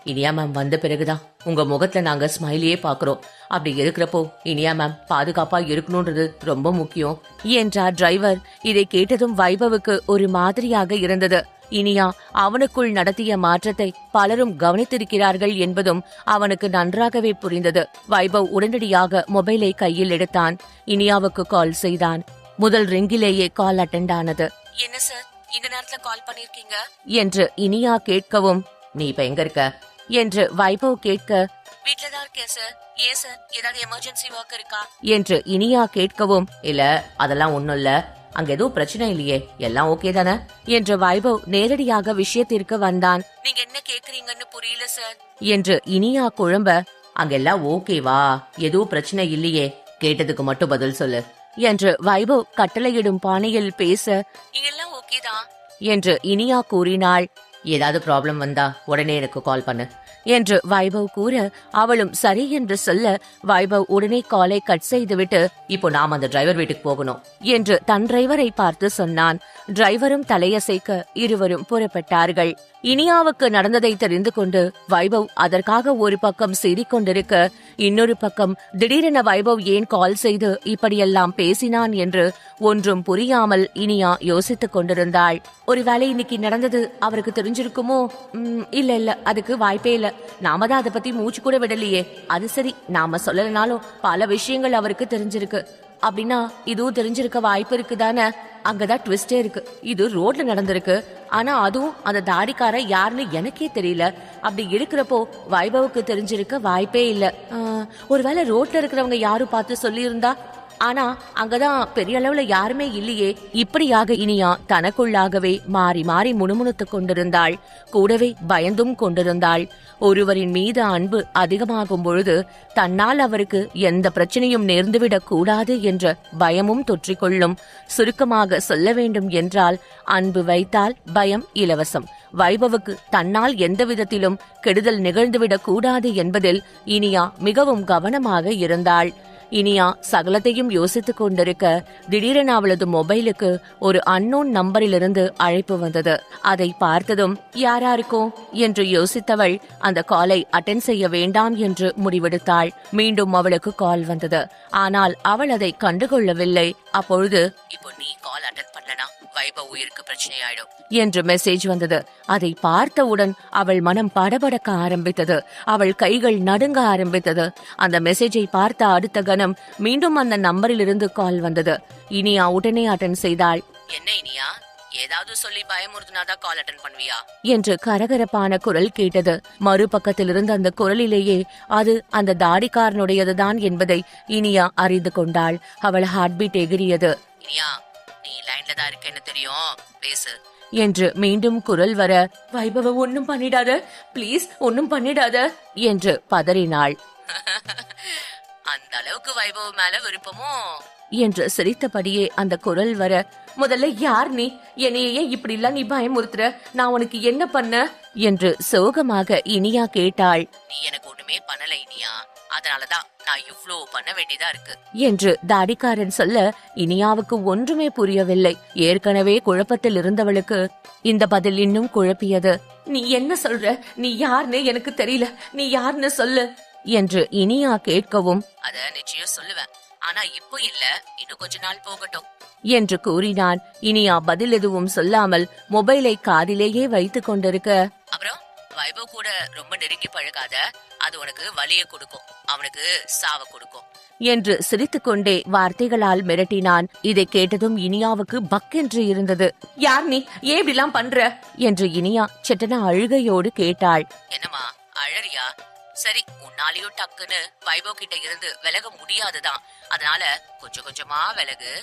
இனியா மேம் வந்த பிறகுதான் உங்க முகத்துல நாங்க ஸ்மைலியே பாக்குறோம். அப்படி இருக்கிறப்போ இனியா மேம் பாதுகாப்பா இருக்கணும்ன்றது ரொம்ப முக்கியம் என்றார் டிரைவர். இதை கேட்டதும் வைபவுக்கு ஒரு மாதிரியாக இருந்தது. இனியா அவனுக்குள் நடத்திய மாற்றத்தை பலரும் கவனித்திருக்கிறார்கள் என்பதும் அவனுக்கு நன்றாகவே புரிந்தது. வைபவ் உடனடியாக மொபைலை கையில் எடுத்தான். இனியாவுக்கு கால் செய்தான். முதல் ரிங்கிலேயே கால் அட்டெண்ட் ஆனது. என்ன சார், இந்த நேரத்துல கால் பண்ணிருக்கீங்க என்று இனியா கேட்கவும், நீ இப்ப எங்க இருக்க என்று வைபவ் கேட்க, வீட்லதான் இருக்கேன் சார். ஏன் சார், ஏதாவது எமர்ஜென்சி ஒர்க் இருக்கா என்று இனியா கேட்கவும், இல்ல அதெல்லாம் ஒண்ணும் இல்ல, அங்க எதுவும் பிரச்சனை இல்லையே, எல்லாம் ஓகே தானே என்று வைபவ் நேரடியாக விஷயத்திற்கு வந்தான். நீங்க என்ன கேக்குறீங்கன்னு புரியல சார் என்று இனியா குழம்ப, அங்கெல்லாம் ஓகேவா, எதுவும் பிரச்சனை இல்லையே, கேட்டதுக்கு மட்டும் பதில் சொல்லு என்று வைபவ் கட்டளையிடும் பாணியில் பேச, இங்கெல்லாம் ஓகேதான் என்று இனியா கூறினாள். ஏதாவது ப்ராப்ளம் வந்தா உடனே எனக்கு கால் பண்ணு என்று வைபவ் கூற, அவளும் சரி என்று சொல்ல, வைபவ் உடனே காலை கட் செய்துவிட்டு, இப்போ நாம் அந்த டிரைவர் வீட்டுக்கு போகணும் என்று தன் டிரைவரை பார்த்து சொன்னான். டிரைவரும் தலையசைக்க இருவரும் புறப்பட்டார்கள். இனியாவுக்கு நடந்ததை தெரிந்து கொண்டு வைபவ் அதற்காக ஒரு பக்கம் சீறிக்கொண்டிருக்க, இன்னொரு பக்கம் திடீரென வைபவ் ஏன் கால் செய்து இப்படியெல்லாம் பேசினான் என்று ஒன்றும் புரியாமல் இனியா யோசித்துக் கொண்டிருந்தாள். ஒருவேளை இன்னைக்கு நடந்தது அவருக்கு தெரிஞ்சிருக்குமோ? இல்ல அதுக்கு வாய்ப்பே இல்ல. நாம தான் அதை பத்தி மூச்சு கூட விடலையே. அது சரி, நாம சொல்லலனாலும் பல விஷயங்கள் அவருக்கு தெரிஞ்சிருக்கு. அப்படின்னா இதுவும் தெரிஞ்சிருக்க வாய்ப்பு இருக்குதானே? அங்கதான் ட்விஸ்டே இருக்கு. இது ரோட்ல நடந்திருக்கு, ஆனா அதுவும் அந்த தாடிக்கார யாருன்னு எனக்கே தெரியல. அப்படி இருக்கிறப்போ வைபவுக்கு தெரிஞ்சிருக்க வாய்ப்பே இல்ல. ஒருவேளை ரோட்ல இருக்கிறவங்க யாரும் பார்த்து சொல்லி இருந்தா? ஆனா அங்கதான் பெரிய அளவுல யாருமே இல்லையே. இப்படியாக இனியா தனக்குள்ளாகவே மாறி மாறி முணுமுணுத்துக் கொண்டிருந்தாள். கூடவே பயந்தும் கொண்டிருந்தாள். ஒருவரின் மீது அன்பு அதிகமாகும் பொழுது தன்னால் அவருக்கு எந்த பிரச்சனையும் நேர்ந்துவிடக் கூடாது என்ற பயமும் தொற்றிக்கொள்ளும். சுருக்கமாக சொல்ல வேண்டும் என்றால், அன்பு வைத்தால் பயம் இலவசம். வைபவுக்கு தன்னால் எந்த விதத்திலும் கெடுதல் நிகழ்ந்துவிடக் கூடாது என்பதில் இனியா மிகவும் கவனமாக இருந்தாள். இனியா சகலத்தையும் யோசித்துக் கொண்டிருக்க, திடீரென அவளது மொபைலுக்கு ஒரு அன்னோன் நம்பரிலிருந்து அழைப்பு வந்தது. அதை பார்த்ததும் யாராருக்கும் என்று யோசித்தவள் அந்த காலை அட்டென்ட் செய்ய வேண்டாம் என்று முடிவெடுத்தாள். மீண்டும் அவளுக்கு கால் வந்தது. ஆனால் அவள் அதை கண்டுகொள்ளவில்லை. அப்பொழுது, இப்போ நீ கால் அட்டென்ட் பண்ணலனா வைபவ் உயிருக்கு பிரச்சனை ஆயிடும் என்று மெசேஜ் வந்தது. அதை பார்த்தவுடன் அவள் மனம் படபடக்க ஆரம்பித்தது. அவள் கைகள் நடுங்க ஆரம்பித்தது. அந்த மெசேஜை பார்த்த அடுத்த கணம் மீண்டும் அந்த நம்பரில் இருந்து கால் வந்தது. இனியா உடனே அட்டென்ட் செய்தாள். என்ன இனியா, ஏதாவது சொல்லி பயமுறுத்தினாதான் கால் அட்டென்ட் பண்ணுவியா என்று கரகரப்பான குரல் கேட்டது. மறுபக்கத்தில் இருந்த அந்த குரலிலேயே அது அந்த தாடிக்காரனுடையதுதான் என்பதை இனியா அறிந்து கொண்டாள். அவள் ஹார்ட் பீட் எகிரியது. இனியா, நீ லைன்ல தான் இருக்கேன்னு தெரியும், பேசு என்று மீண்டும் குரல் வர, வைபவ ஒன்னும் பண்ணிடாத பிளீஸ், ஒன்னும் பண்ணிடாத என்று பதறினாள். அந்த அளவுக்கு வைபவ மேல விருப்பமோ என்று சிரித்தபடியே அந்த குரல் வர, முதல்ல யார் நீ? என்னையே இப்படி எல்லாம் நீ பயமுறுத்துற? நான் உனக்கு என்ன பண்ண என்று சோகமாக இனியா கேட்டாள். நீ எனக்கு ஒண்ணுமே பண்ணல இனியா, அதனாலதான் நான் இவ்ளோ பண்ண வேண்டியதா இருக்கு என்று தாடிக்காரன் சொல்ல, இனியாவுக்கு ஒன்றுமே புரியவில்லை. ஏற்கனவே குழப்பத்தில் இருந்தவளுக்கு இந்த பதில் இன்னும் குழப்பியது. நீ என்ன சொல்ற? நீ யாருன்னு எனக்கு தெரியல, நீ யாருன்னு சொல்லு என்று இனியா கேட்கவும், அத நிச்சயம் சொல்லுவேன், ஆனா இப்போ இல்ல, இன்னும் கொஞ்ச நாள் போகட்டும் என்று கூறினான். இனியா பதில் எதுவும் சொல்லாமல் மொபைலை காதிலேயே வைத்துக் கொண்டிருக்க, அப்புறம் வைபவ் கூட ரொம்ப நெருங்கி பழகாத, அது உனக்கு வலிய கொடுக்கும், அவனுக்கு சாவ கொடுக்கும் என்று சிரித்துக்கொண்டே வார்த்தைகளால் மிரட்டினான். இதை கேட்டதும் இனியாவுக்கு பக்கென்று இருந்தது. யார் நீ? ஏன் இப்படிலாம் பண்ற என்று இனியா சட்டன அழுகையோடு கேட்டாள். என்னமா அழறியா? சரி, உன்னாலையும் டக்குன்னு வைபவ் கிட்ட இருந்து விலக முடியாதுதான், அதனால கொஞ்சம் கொஞ்சமா விலகு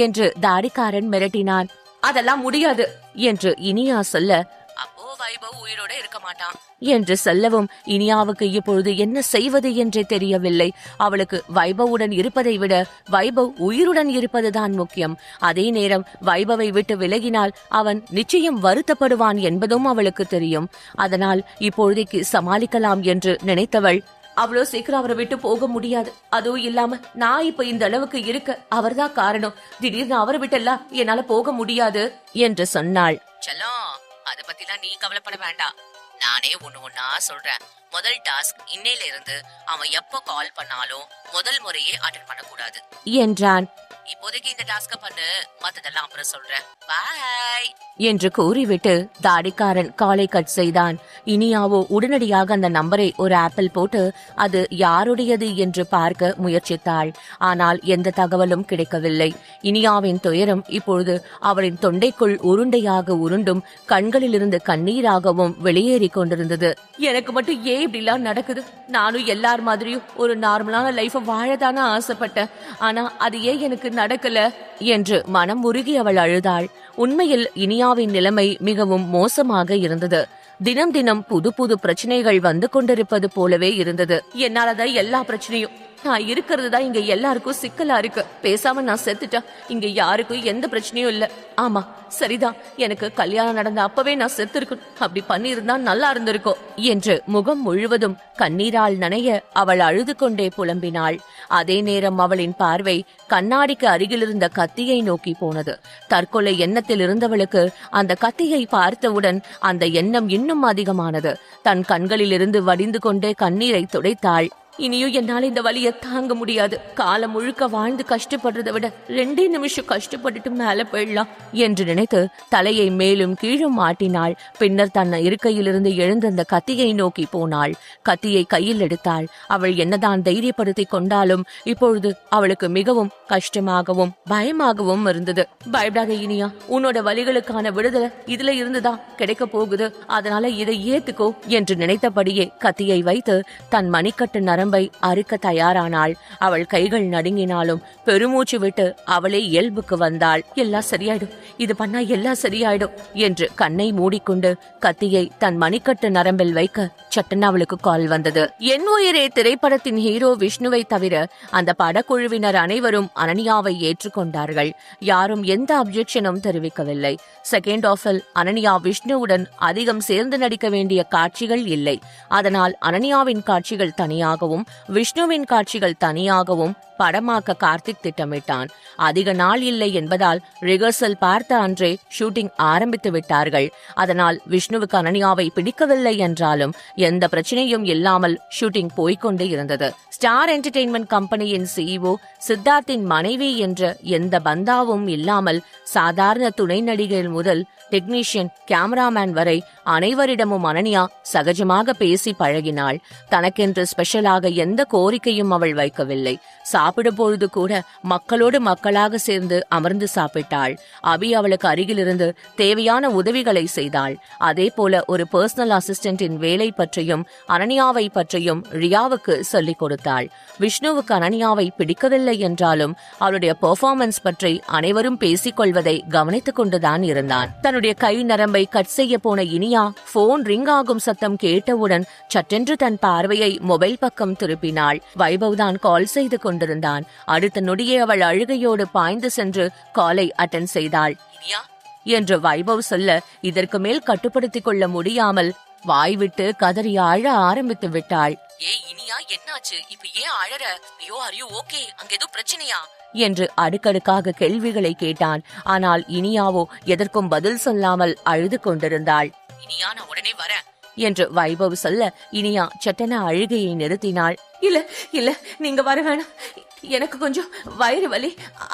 என்று தாடிக்காரன் மிரட்டினான். அதெல்லாம் முடியாது என்று இனியா சொல்ல, அப்போ வைபவ் உயிரோட இருக்க மாட்டான் என்று சொல்லவும் இனியாவுக்கு இப்பொழுது என்ன செய்வது என்றே தெரியவில்லை. அவளுக்கு வைபவுடன் இருப்பதை விட வைபவ் உயிருடன் இருப்பதுதான் முக்கியம். அதே நேரம் வைபவை விட்டு விலகினால் அவன் நிச்சயம் வருத்தப்படுவான் என்பதும் அவளுக்கு தெரியும். அதனால் இப்பொழுதைக்கு சமாளிக்கலாம் என்று நினைத்தவள், அவ்வளோ சீக்கிரம் அவரை விட்டு போக முடியாது. அதுவும் இல்லாம நான் இப்ப இந்த அளவுக்கு இருக்க அவர்தான் காரணம். திடீர்னு அவரை விட்டெல்லாம் என்னால போக முடியாது என்று சொன்னாள். செல்லம், அத பத்திலாம் நீ கவலைப்பட வேண்டாம், நானே ஒண்ணா சொல்றேன். முதல் டாஸ்க் இன்னையில இருந்து அவன் எப்ப கால் பண்ணாலும் முதல் முறையே அட்டெண்ட் பண்ணக்கூடாது என்றான். இப்போதைக்கு இந்த டாஸ்க பண்ணு, மத்ததெல்லாம் அப்புறம் சொல்றேன், பாய் என்று கூறிவிட்டு தாடிக்காரன் காலை கட் செய்தான். இனியாவோ உடனடியாக அந்த நம்பரை ஒரு ஆப்பிள் போட்டு அது யாருடையது என்று பார்க்க முயற்சித்தாள். ஆனால் எந்த தகவலும் கிடைக்கவில்லை. இனியாவின் துயரம் இப்பொழுது அவளின் தொண்டைக்குள் உருண்டையாக உருண்டும் கண்களிலிருந்து கண்ணீராகவும் வெளியேறி கொண்டிருந்தது. எனக்கு மட்டும் ஏன் இப்படிலாம் நடக்குது? நானும் எல்லார் மாதிரியும் ஒரு நார்மலான லைஃப வாழதான ஆசைப்பட்டேன், ஆனா அது ஏன் எனக்கு நடக்கல என்று மனம் உருகி அவள் அழுதாள். உண்மையில் இனியாவின் நிலைமை மிகவும் மோசமாக இருந்தது. தினம் தினம் புது புது பிரச்சனைகள் வந்து கொண்டிருப்பது போலவே இருந்தது. என்னாலதான் எல்லா பிரச்சனையும், நான் இருக்கிறது தான் இங்க எல்லாருக்கும் சிக்கலா இருக்கு. பேசாம நான் செத்துட்டா இங்க யாருக்கும் எந்த பிரச்சனையும் இல்ல. ஆமா சரிதான், எனக்கு கல்யாணம் நடந்த அப்பவே நான் செத்துருக்கணும். அப்படி பண்ணியிருந்தா நல்லா இருந்திருக்கும் என்று முகம் முழுவதும் கண்ணீரால் நனைய அவள் அழுது கொண்டே புலம்பினாள். அதே நேரம் அவளின் பார்வை கண்ணாடிக்கு அருகில் இருந்த கத்தியை நோக்கி போனது. தற்கொலை எண்ணத்தில் இருந்தவளுக்கு அந்த கத்தியை பார்த்தவுடன் அந்த எண்ணம் இன்னும் அதிகமானது. தன் கண்களிலிருந்து வடிந்து கொண்டே கண்ணீரை துடைத்தாள். இனியும் என்னால் இந்த வலியை தாங்க முடியாது. காலம் முழுக்க வாழ்ந்து கஷ்டப்படுறதை விட 2 நிமிஷம் கஷ்டப்பட்டுட்டு மேல போயிடலாம் என்று நினைத்து தலையை மேலும் கீழும் மாட்டினாள். பின்னர் தன் இருக்கையிலிருந்து எழுந்த அந்த கத்தியை நோக்கி போனாள். கத்தியை கையில் எடுத்தாள். அவள் என்னதான் தைரியப்படுத்தி கொண்டாலும் இப்பொழுது அவளுக்கு மிகவும் கஷ்டமாகவும் பயமாகவும் இருந்தது. பயப்படாத இனியா, உன்னோட வலிகளுக்கான விடுதலை இதுல இருந்துதான் கிடைக்க போகுது. அதனால இதை ஏத்துக்கோ என்று நினைத்தபடியே கத்தியை வைத்து தன் மணிக்கட்டு நரம்பை அறுக்க தயாரானாள். அவள் கைகள் நடுங்கினாலும் பெருமூச்சு விட்டு அவளே இயல்புக்கு வந்தாள். எல்லாம் சரியாயிடும், இது பண்ணா எல்லாம் சரியாயிடும் என்று கண்ணை மூடிக்கொண்டு கத்தியை தன் மணிக்கட்டு நரம்பில் வைக்க சட்டன அவளுக்கு கால் வந்தது. என் உயிரே திரைப்படத்தின் ஹீரோ விஷ்ணுவை தவிர அந்த படக்குழுவினர் அனைவரும் அனன்யாவை ஏற்றுக்கொண்டார்கள். யாரும் எந்த அப்ஜெக்ஷனும் தெரிவிக்கவில்லை. செகண்ட் ஆஃபில் அனன்யா விஷ்ணுவுடன் அதிகம் சேர்ந்து நடிக்க வேண்டிய காட்சிகள் இல்லை. அதனால் அனன்யாவின் காட்சிகள் தனியாகவும் விஷ்ணுவின் காட்சிகள் தனியாகவும் படமாக்க கார்த்திக் திட்டமிட்டான். அதிக நாள் இல்லை என்பதால் ரிஹர்சல் பார்த்த அன்றே ஷூட்டிங் ஆரம்பித்து விட்டார்கள். அதனால் விஷ்ணுவுக்கு அனன்யாவை பிடிக்கவில்லை என்றாலும் எந்த பிரச்சனையும் இல்லாமல் ஷூட்டிங் போய்கொண்டே இருந்தது. ஸ்டார் என்டர்டெயின்மெண்ட் கம்பெனியின் சிஇஓ சித்தார்த்தின் மனைவி என்ற எந்த பந்தாவும் இல்லாமல் சாதாரண துணை நடிகர் முதல் டெக்னீஷியன், கேமராமேன் வரை அனைவரிடமும் அனன்யா சகஜமாக பேசி பழகினாள். தனக்கென்று ஸ்பெஷலாக எந்த கோரிக்கையும் அவள் வைக்கவில்லை. சாப்பிடும் பொழுது கூட மக்களோடு மக்களாக சேர்ந்து அமர்ந்து சாப்பிட்டாள். அபி அவளுக்கு அருகிலிருந்து தேவையான உதவிகளை செய்தாள். அதே போல ஒரு பர்சனல் அசிஸ்டன்டின் வேலை பற்றியும் அனன்யாவை பற்றியும் ரியாவுக்கு சொல்லிக் கொடுத்தாள். விஷ்ணுவுக்கு அனன்யாவை பிடிக்கவில்லை என்றாலும் அவளுடைய பெர்ஃபார்மன்ஸ் பற்றி அனைவரும் பேசிக் கொள்வதை கவனித்துக் கொண்டுதான் இருந்தான். தன்னுடைய கை நரம்பை கட் செய்ய போன இனியா போன் ரிங் ஆகும் சத்தம் கேட்டவுடன் சட்டென்று தன் பார்வையை மொபைல் பக்கம் திருப்பினாள். வைபவ் தான் கால் செய்து கொண்டிருந்தான். அடுத்த நொடியே அவள் அழுகையோடு பாய்ந்து சென்று காலை அட்டெண்ட் செய்தாள். இனியா என்று வைபவ் சொல்ல இதற்கு மேல் கட்டுப்படுத்திக் கொள்ள முடியாமல் வாய்விட்டு கதறி அழ ஆரம்பித்து விட்டாள். ஏ இனியா, என்னாச்சு? இப்ப ஏன் அழற? ஐயோ, ஆர் யூ ஓகே? அங்க ஏதோ பிரச்சனையா என்று அடுக்கடுக்காக கேள்விகளை கேட்டான். ஆனால் இனியாவோ எதற்கும் பதில் சொல்லாமல் அழுது கொண்டிருந்தாள். இனியா, நான் உடனே வரேன் என்று வைபவ் சொல்ல இனியா சட்டன அழுகையை நிறுத்தினாள். இல்ல இல்ல, நீங்க வர வேணாம், எனக்கு கொஞ்சம் வயிறு வலி,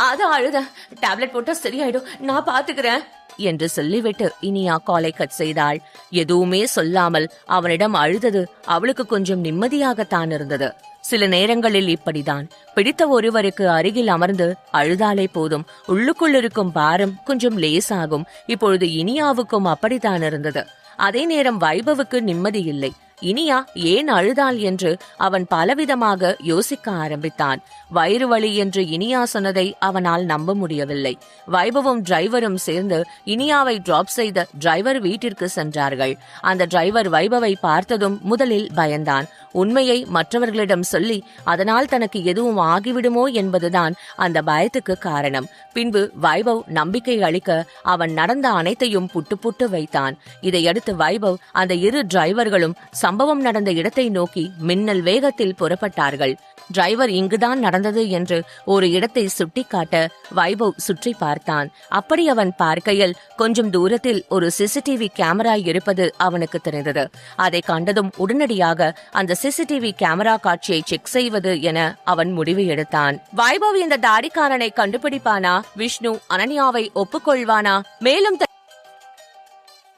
அதான் அழுத. டேப்லெட் போட்டா சரியாயிடும், நான் பாத்துக்கிறேன் என்று சொல்லிவிட்டு இனியா காலை கட் செய்தாள். எதுவுமே சொல்லாமல் அவனிடம் அழுதது அவளுக்கு கொஞ்சம் நிம்மதியாகத்தான் இருந்தது. சில நேரங்களில் இப்படிதான். பிடித்த ஒருவருக்கு அருகில் அமர்ந்து அழுதாலே போதும், உள்ளுக்குள் இருக்கும் பாரம் கொஞ்சம் லேசாகும். இப்பொழுது இனியாவுக்கும் அப்படித்தான் இருந்தது. அதே நேரம் வைபவுக்கு நிம்மதி இல்லை. இனியா ஏன் அழுதாள் என்று அவன் பலவிதமாக யோசிக்க ஆரம்பித்தான். வயிறு வலி என்று இனியா சொன்னதை அவனால் நம்ப முடியவில்லை. வைபவும் டிரைவரும் சேர்ந்து இனியாவை டிராப் செய்த டிரைவர் வீட்டிற்கு சென்றார்கள். அந்த டிரைவர் வைபவை பார்த்ததும் முதலில் பயந்தான். உண்மையை மற்றவர்களிடம் சொல்லி அதனால் தனக்கு எதுவும் ஆகிவிடுமோ என்பதுதான் அந்த பயத்துக்கு காரணம். பின்பு வைபவ் நம்பிக்கை அளிக்க அவன் நடந்த அனைத்தையும் புட்டு புட்டு வைத்தான். இதையடுத்து வைபவ் அந்த இரு டிரைவர்களும் சம்பவம் நடந்த இடத்தை நோக்கி மின்னல் வேகத்தில் புறப்பட்டார்கள். டிரைவர் இங்குதான் நடந்தது என்று ஒரு இடத்தை சுட்டிக்காட்ட வைபவ் சுற்றி பார்த்தான். அப்படி அவன் பார்க்கையில் கொஞ்சம் தூரத்தில் ஒரு சிசிடிவி கேமரா இருப்பது அவனுக்கு தெரிந்தது. அதை கண்டதும் உடனடியாக அந்த சிசிடிவி கேமரா காட்சியை செக் செய்வது என அவன் முடிவு எடுத்தான். வைபவ் இந்த தாடிக்காரனை கண்டுபிடிப்பானா? விஷ்ணு அனன்யாவை ஒப்புக்கொள்வானா? மேலும்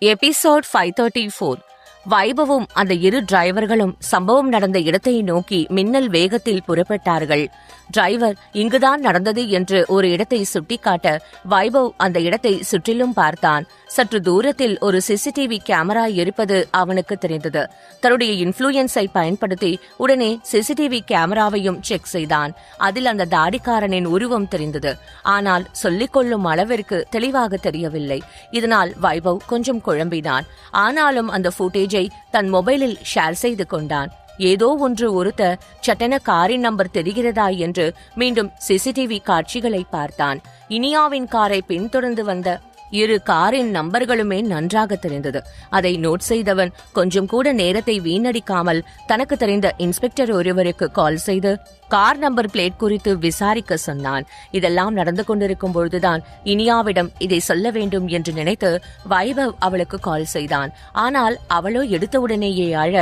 எபிசோட் 534. வைபவும் அந்த இரு டிரைவர்களும் சம்பவம் நடந்த இடத்தை நோக்கி மின்னல் வேகத்தில் புறப்பட்டார்கள். டிரைவர் இங்குதான் நடந்தது என்று ஒரு இடத்தை சுட்டிக்காட்ட வைபவ் அந்த இடத்தை சுற்றிலும் பார்த்தான். சற்று தூரத்தில் ஒரு சிசிடிவி கேமரா இருப்பது அவனுக்கு தெரிந்தது. தன்னுடைய இன்ஃப்ளூயன்ஸை பயன்படுத்தி உடனே சிசிடிவி கேமராவையும் செக் செய்தான். அதில் அந்த தாடிக்காரனின் உருவம் தெரிந்தது. ஆனால் சொல்லிக்கொள்ளும் அளவிற்கு தெளிவாக தெரியவில்லை. இதனால் வைபவ் கொஞ்சம் குழம்பினான். ஆனாலும் அந்த ஃபுட்டேஜை தன் மொபைலில் ஷேர் செய்து கொண்டான். ஏதோ ஒன்று உறுத்த சட்டென காரின் நம்பர் தெரிகிறதா என்று மீண்டும் சிசிடிவி காட்சிகளை பார்த்தான். இனியாவின் காரை பின்தொடர்ந்து வந்த இரு காரின் நம்பர்களுமே நன்றாக தெரிந்தது. அதை நோட் செய்தவன் கொஞ்சம் கூட நேரத்தை வீணடிக்காமல் தனக்கு தெரிந்த இன்ஸ்பெக்டர் ஒருவருக்கு கால் செய்து கார் நம்பர் பிளேட் குறித்து விசாரிக்க சொன்னான். இதெல்லாம் நடந்து கொண்டிருக்கும் பொழுதுதான் இனியாவிடம் இதை சொல்ல வேண்டும் என்று நினைத்து வைபவ் அவளுக்கு கால் செய்தான். ஆனால் அவளோ எடுத்தவுடனேயே அழ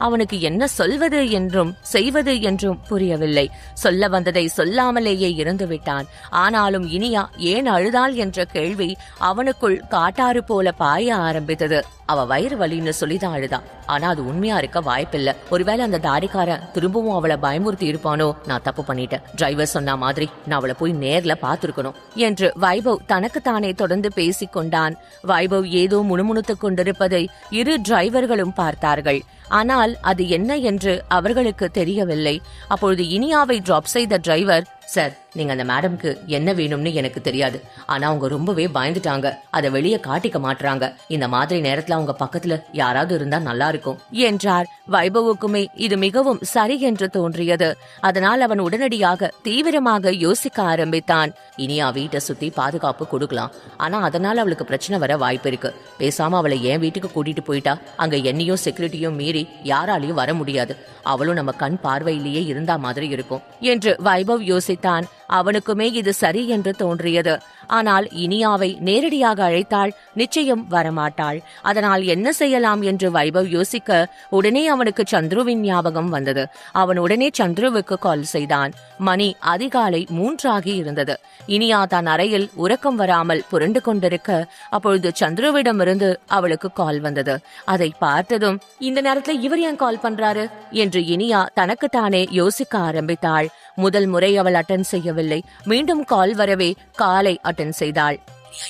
அவனுக்கு என்ன சொல்வது என்றும் செய்வது என்றும் புரியவில்லை. சொல்ல வந்ததை சொல்லாமலேயே இருந்து விட்டான். ஆனாலும் இனியா ஏன் அழுதாள் என்ற கேள்வி அவனுக்குள் காட்டாறு போல பாய ஆரம்பித்தது. அவ வயிறு வலின்னு சொல்லிதான் அழுதா. ஆனா அது உண்மையா இருக்க வாய்ப்பில்ல. ஒருவேளை அந்த தாடிக்காரன் திரும்பவும் அவளை பயமுறுத்தி இருப்பானோ. நான் தப்பு பண்ணிட்டேன். டிரைவர் சொன்ன மாதிரி நான் அவளை போய் நேர்ல பாத்துருக்கணும் என்று வைபவ் தனக்குத்தானே தொடர்ந்து பேசிக் கொண்டான். வைபவ் ஏதோ முணுமுணுத்துக் கொண்டிருப்பதை இரு டிரைவர்களும் பார்த்தார்கள். ஆனால் அது என்ன என்று அவர்களுக்கு தெரியவில்லை. அப்பொழுது இனியாவை டிராப் செய்த டிரைவர், சார், நீங்க அந்த மேடம்க்கு என்ன வேணும்னு எனக்கு தெரியாது. ஆனா அவங்க ரொம்பவே பயந்துட்டாங்க. அதை வெளியே காட்டிக்க மாட்டாங்க. இந்த மாதிரி நேரத்துல அவங்க பக்கத்துல யாராவது இருந்தா நல்லா இருக்கும் என்றார். வைபவுக்குமே இது மிகவும் சரி என்று தோன்றியது. அதனால் அவன் உடனடியாக தீவிரமாக யோசிக்க ஆரம்பித்தான். இனியா வீட்டை சுத்தி பாதுகாப்பு கொடுக்கலாம். ஆனா அதனால அவளுக்கு பிரச்சனை வர வாய்ப்பு இருக்கு. பேசாம அவளை என் வீட்டுக்கு கூட்டிட்டு போயிட்டா அங்க என்னையும் செக்யூரிட்டியும் மீறி யாராலையும் வர முடியாது. அவளும் நம்ம கண் பார்வையிலேயே இருந்தா மாதிரி இருக்கும் என்று வைபவ் யோசித்தான். அவனுக்குமே இது சரி என்று தோன்றியது. ஆனால் இனியாவை நேரடியாக அழைத்தால் நிச்சயம் வரமாட்டாள். அதனால் என்ன செய்யலாம் என்று வைபவ் யோசிக்க உடனே அவனுக்கு சந்துருவின் ஞாபகம் வந்தது. அவன் உடனே சந்துருவுக்கு கால் செய்தான். மணி அதிகாலை 3 ஆகி இருந்தது. இனியா தான் அறையில் உறக்கம் வராமல் புரண்டு கொண்டிருக்க அப்பொழுது சந்துருவிடமிருந்து அவளுக்கு கால் வந்தது. அதை பார்த்ததும் இந்த நேரத்துல இவர் ஏன் கால் பண்றாரு என்று இனியா தனக்குத்தானே யோசிக்க ஆரம்பித்தாள். முதல் முறை அவள் அட்டன் செய்யவில்லை. மீண்டும் கால் வரவே காலை அட்டன் செய்தாள்.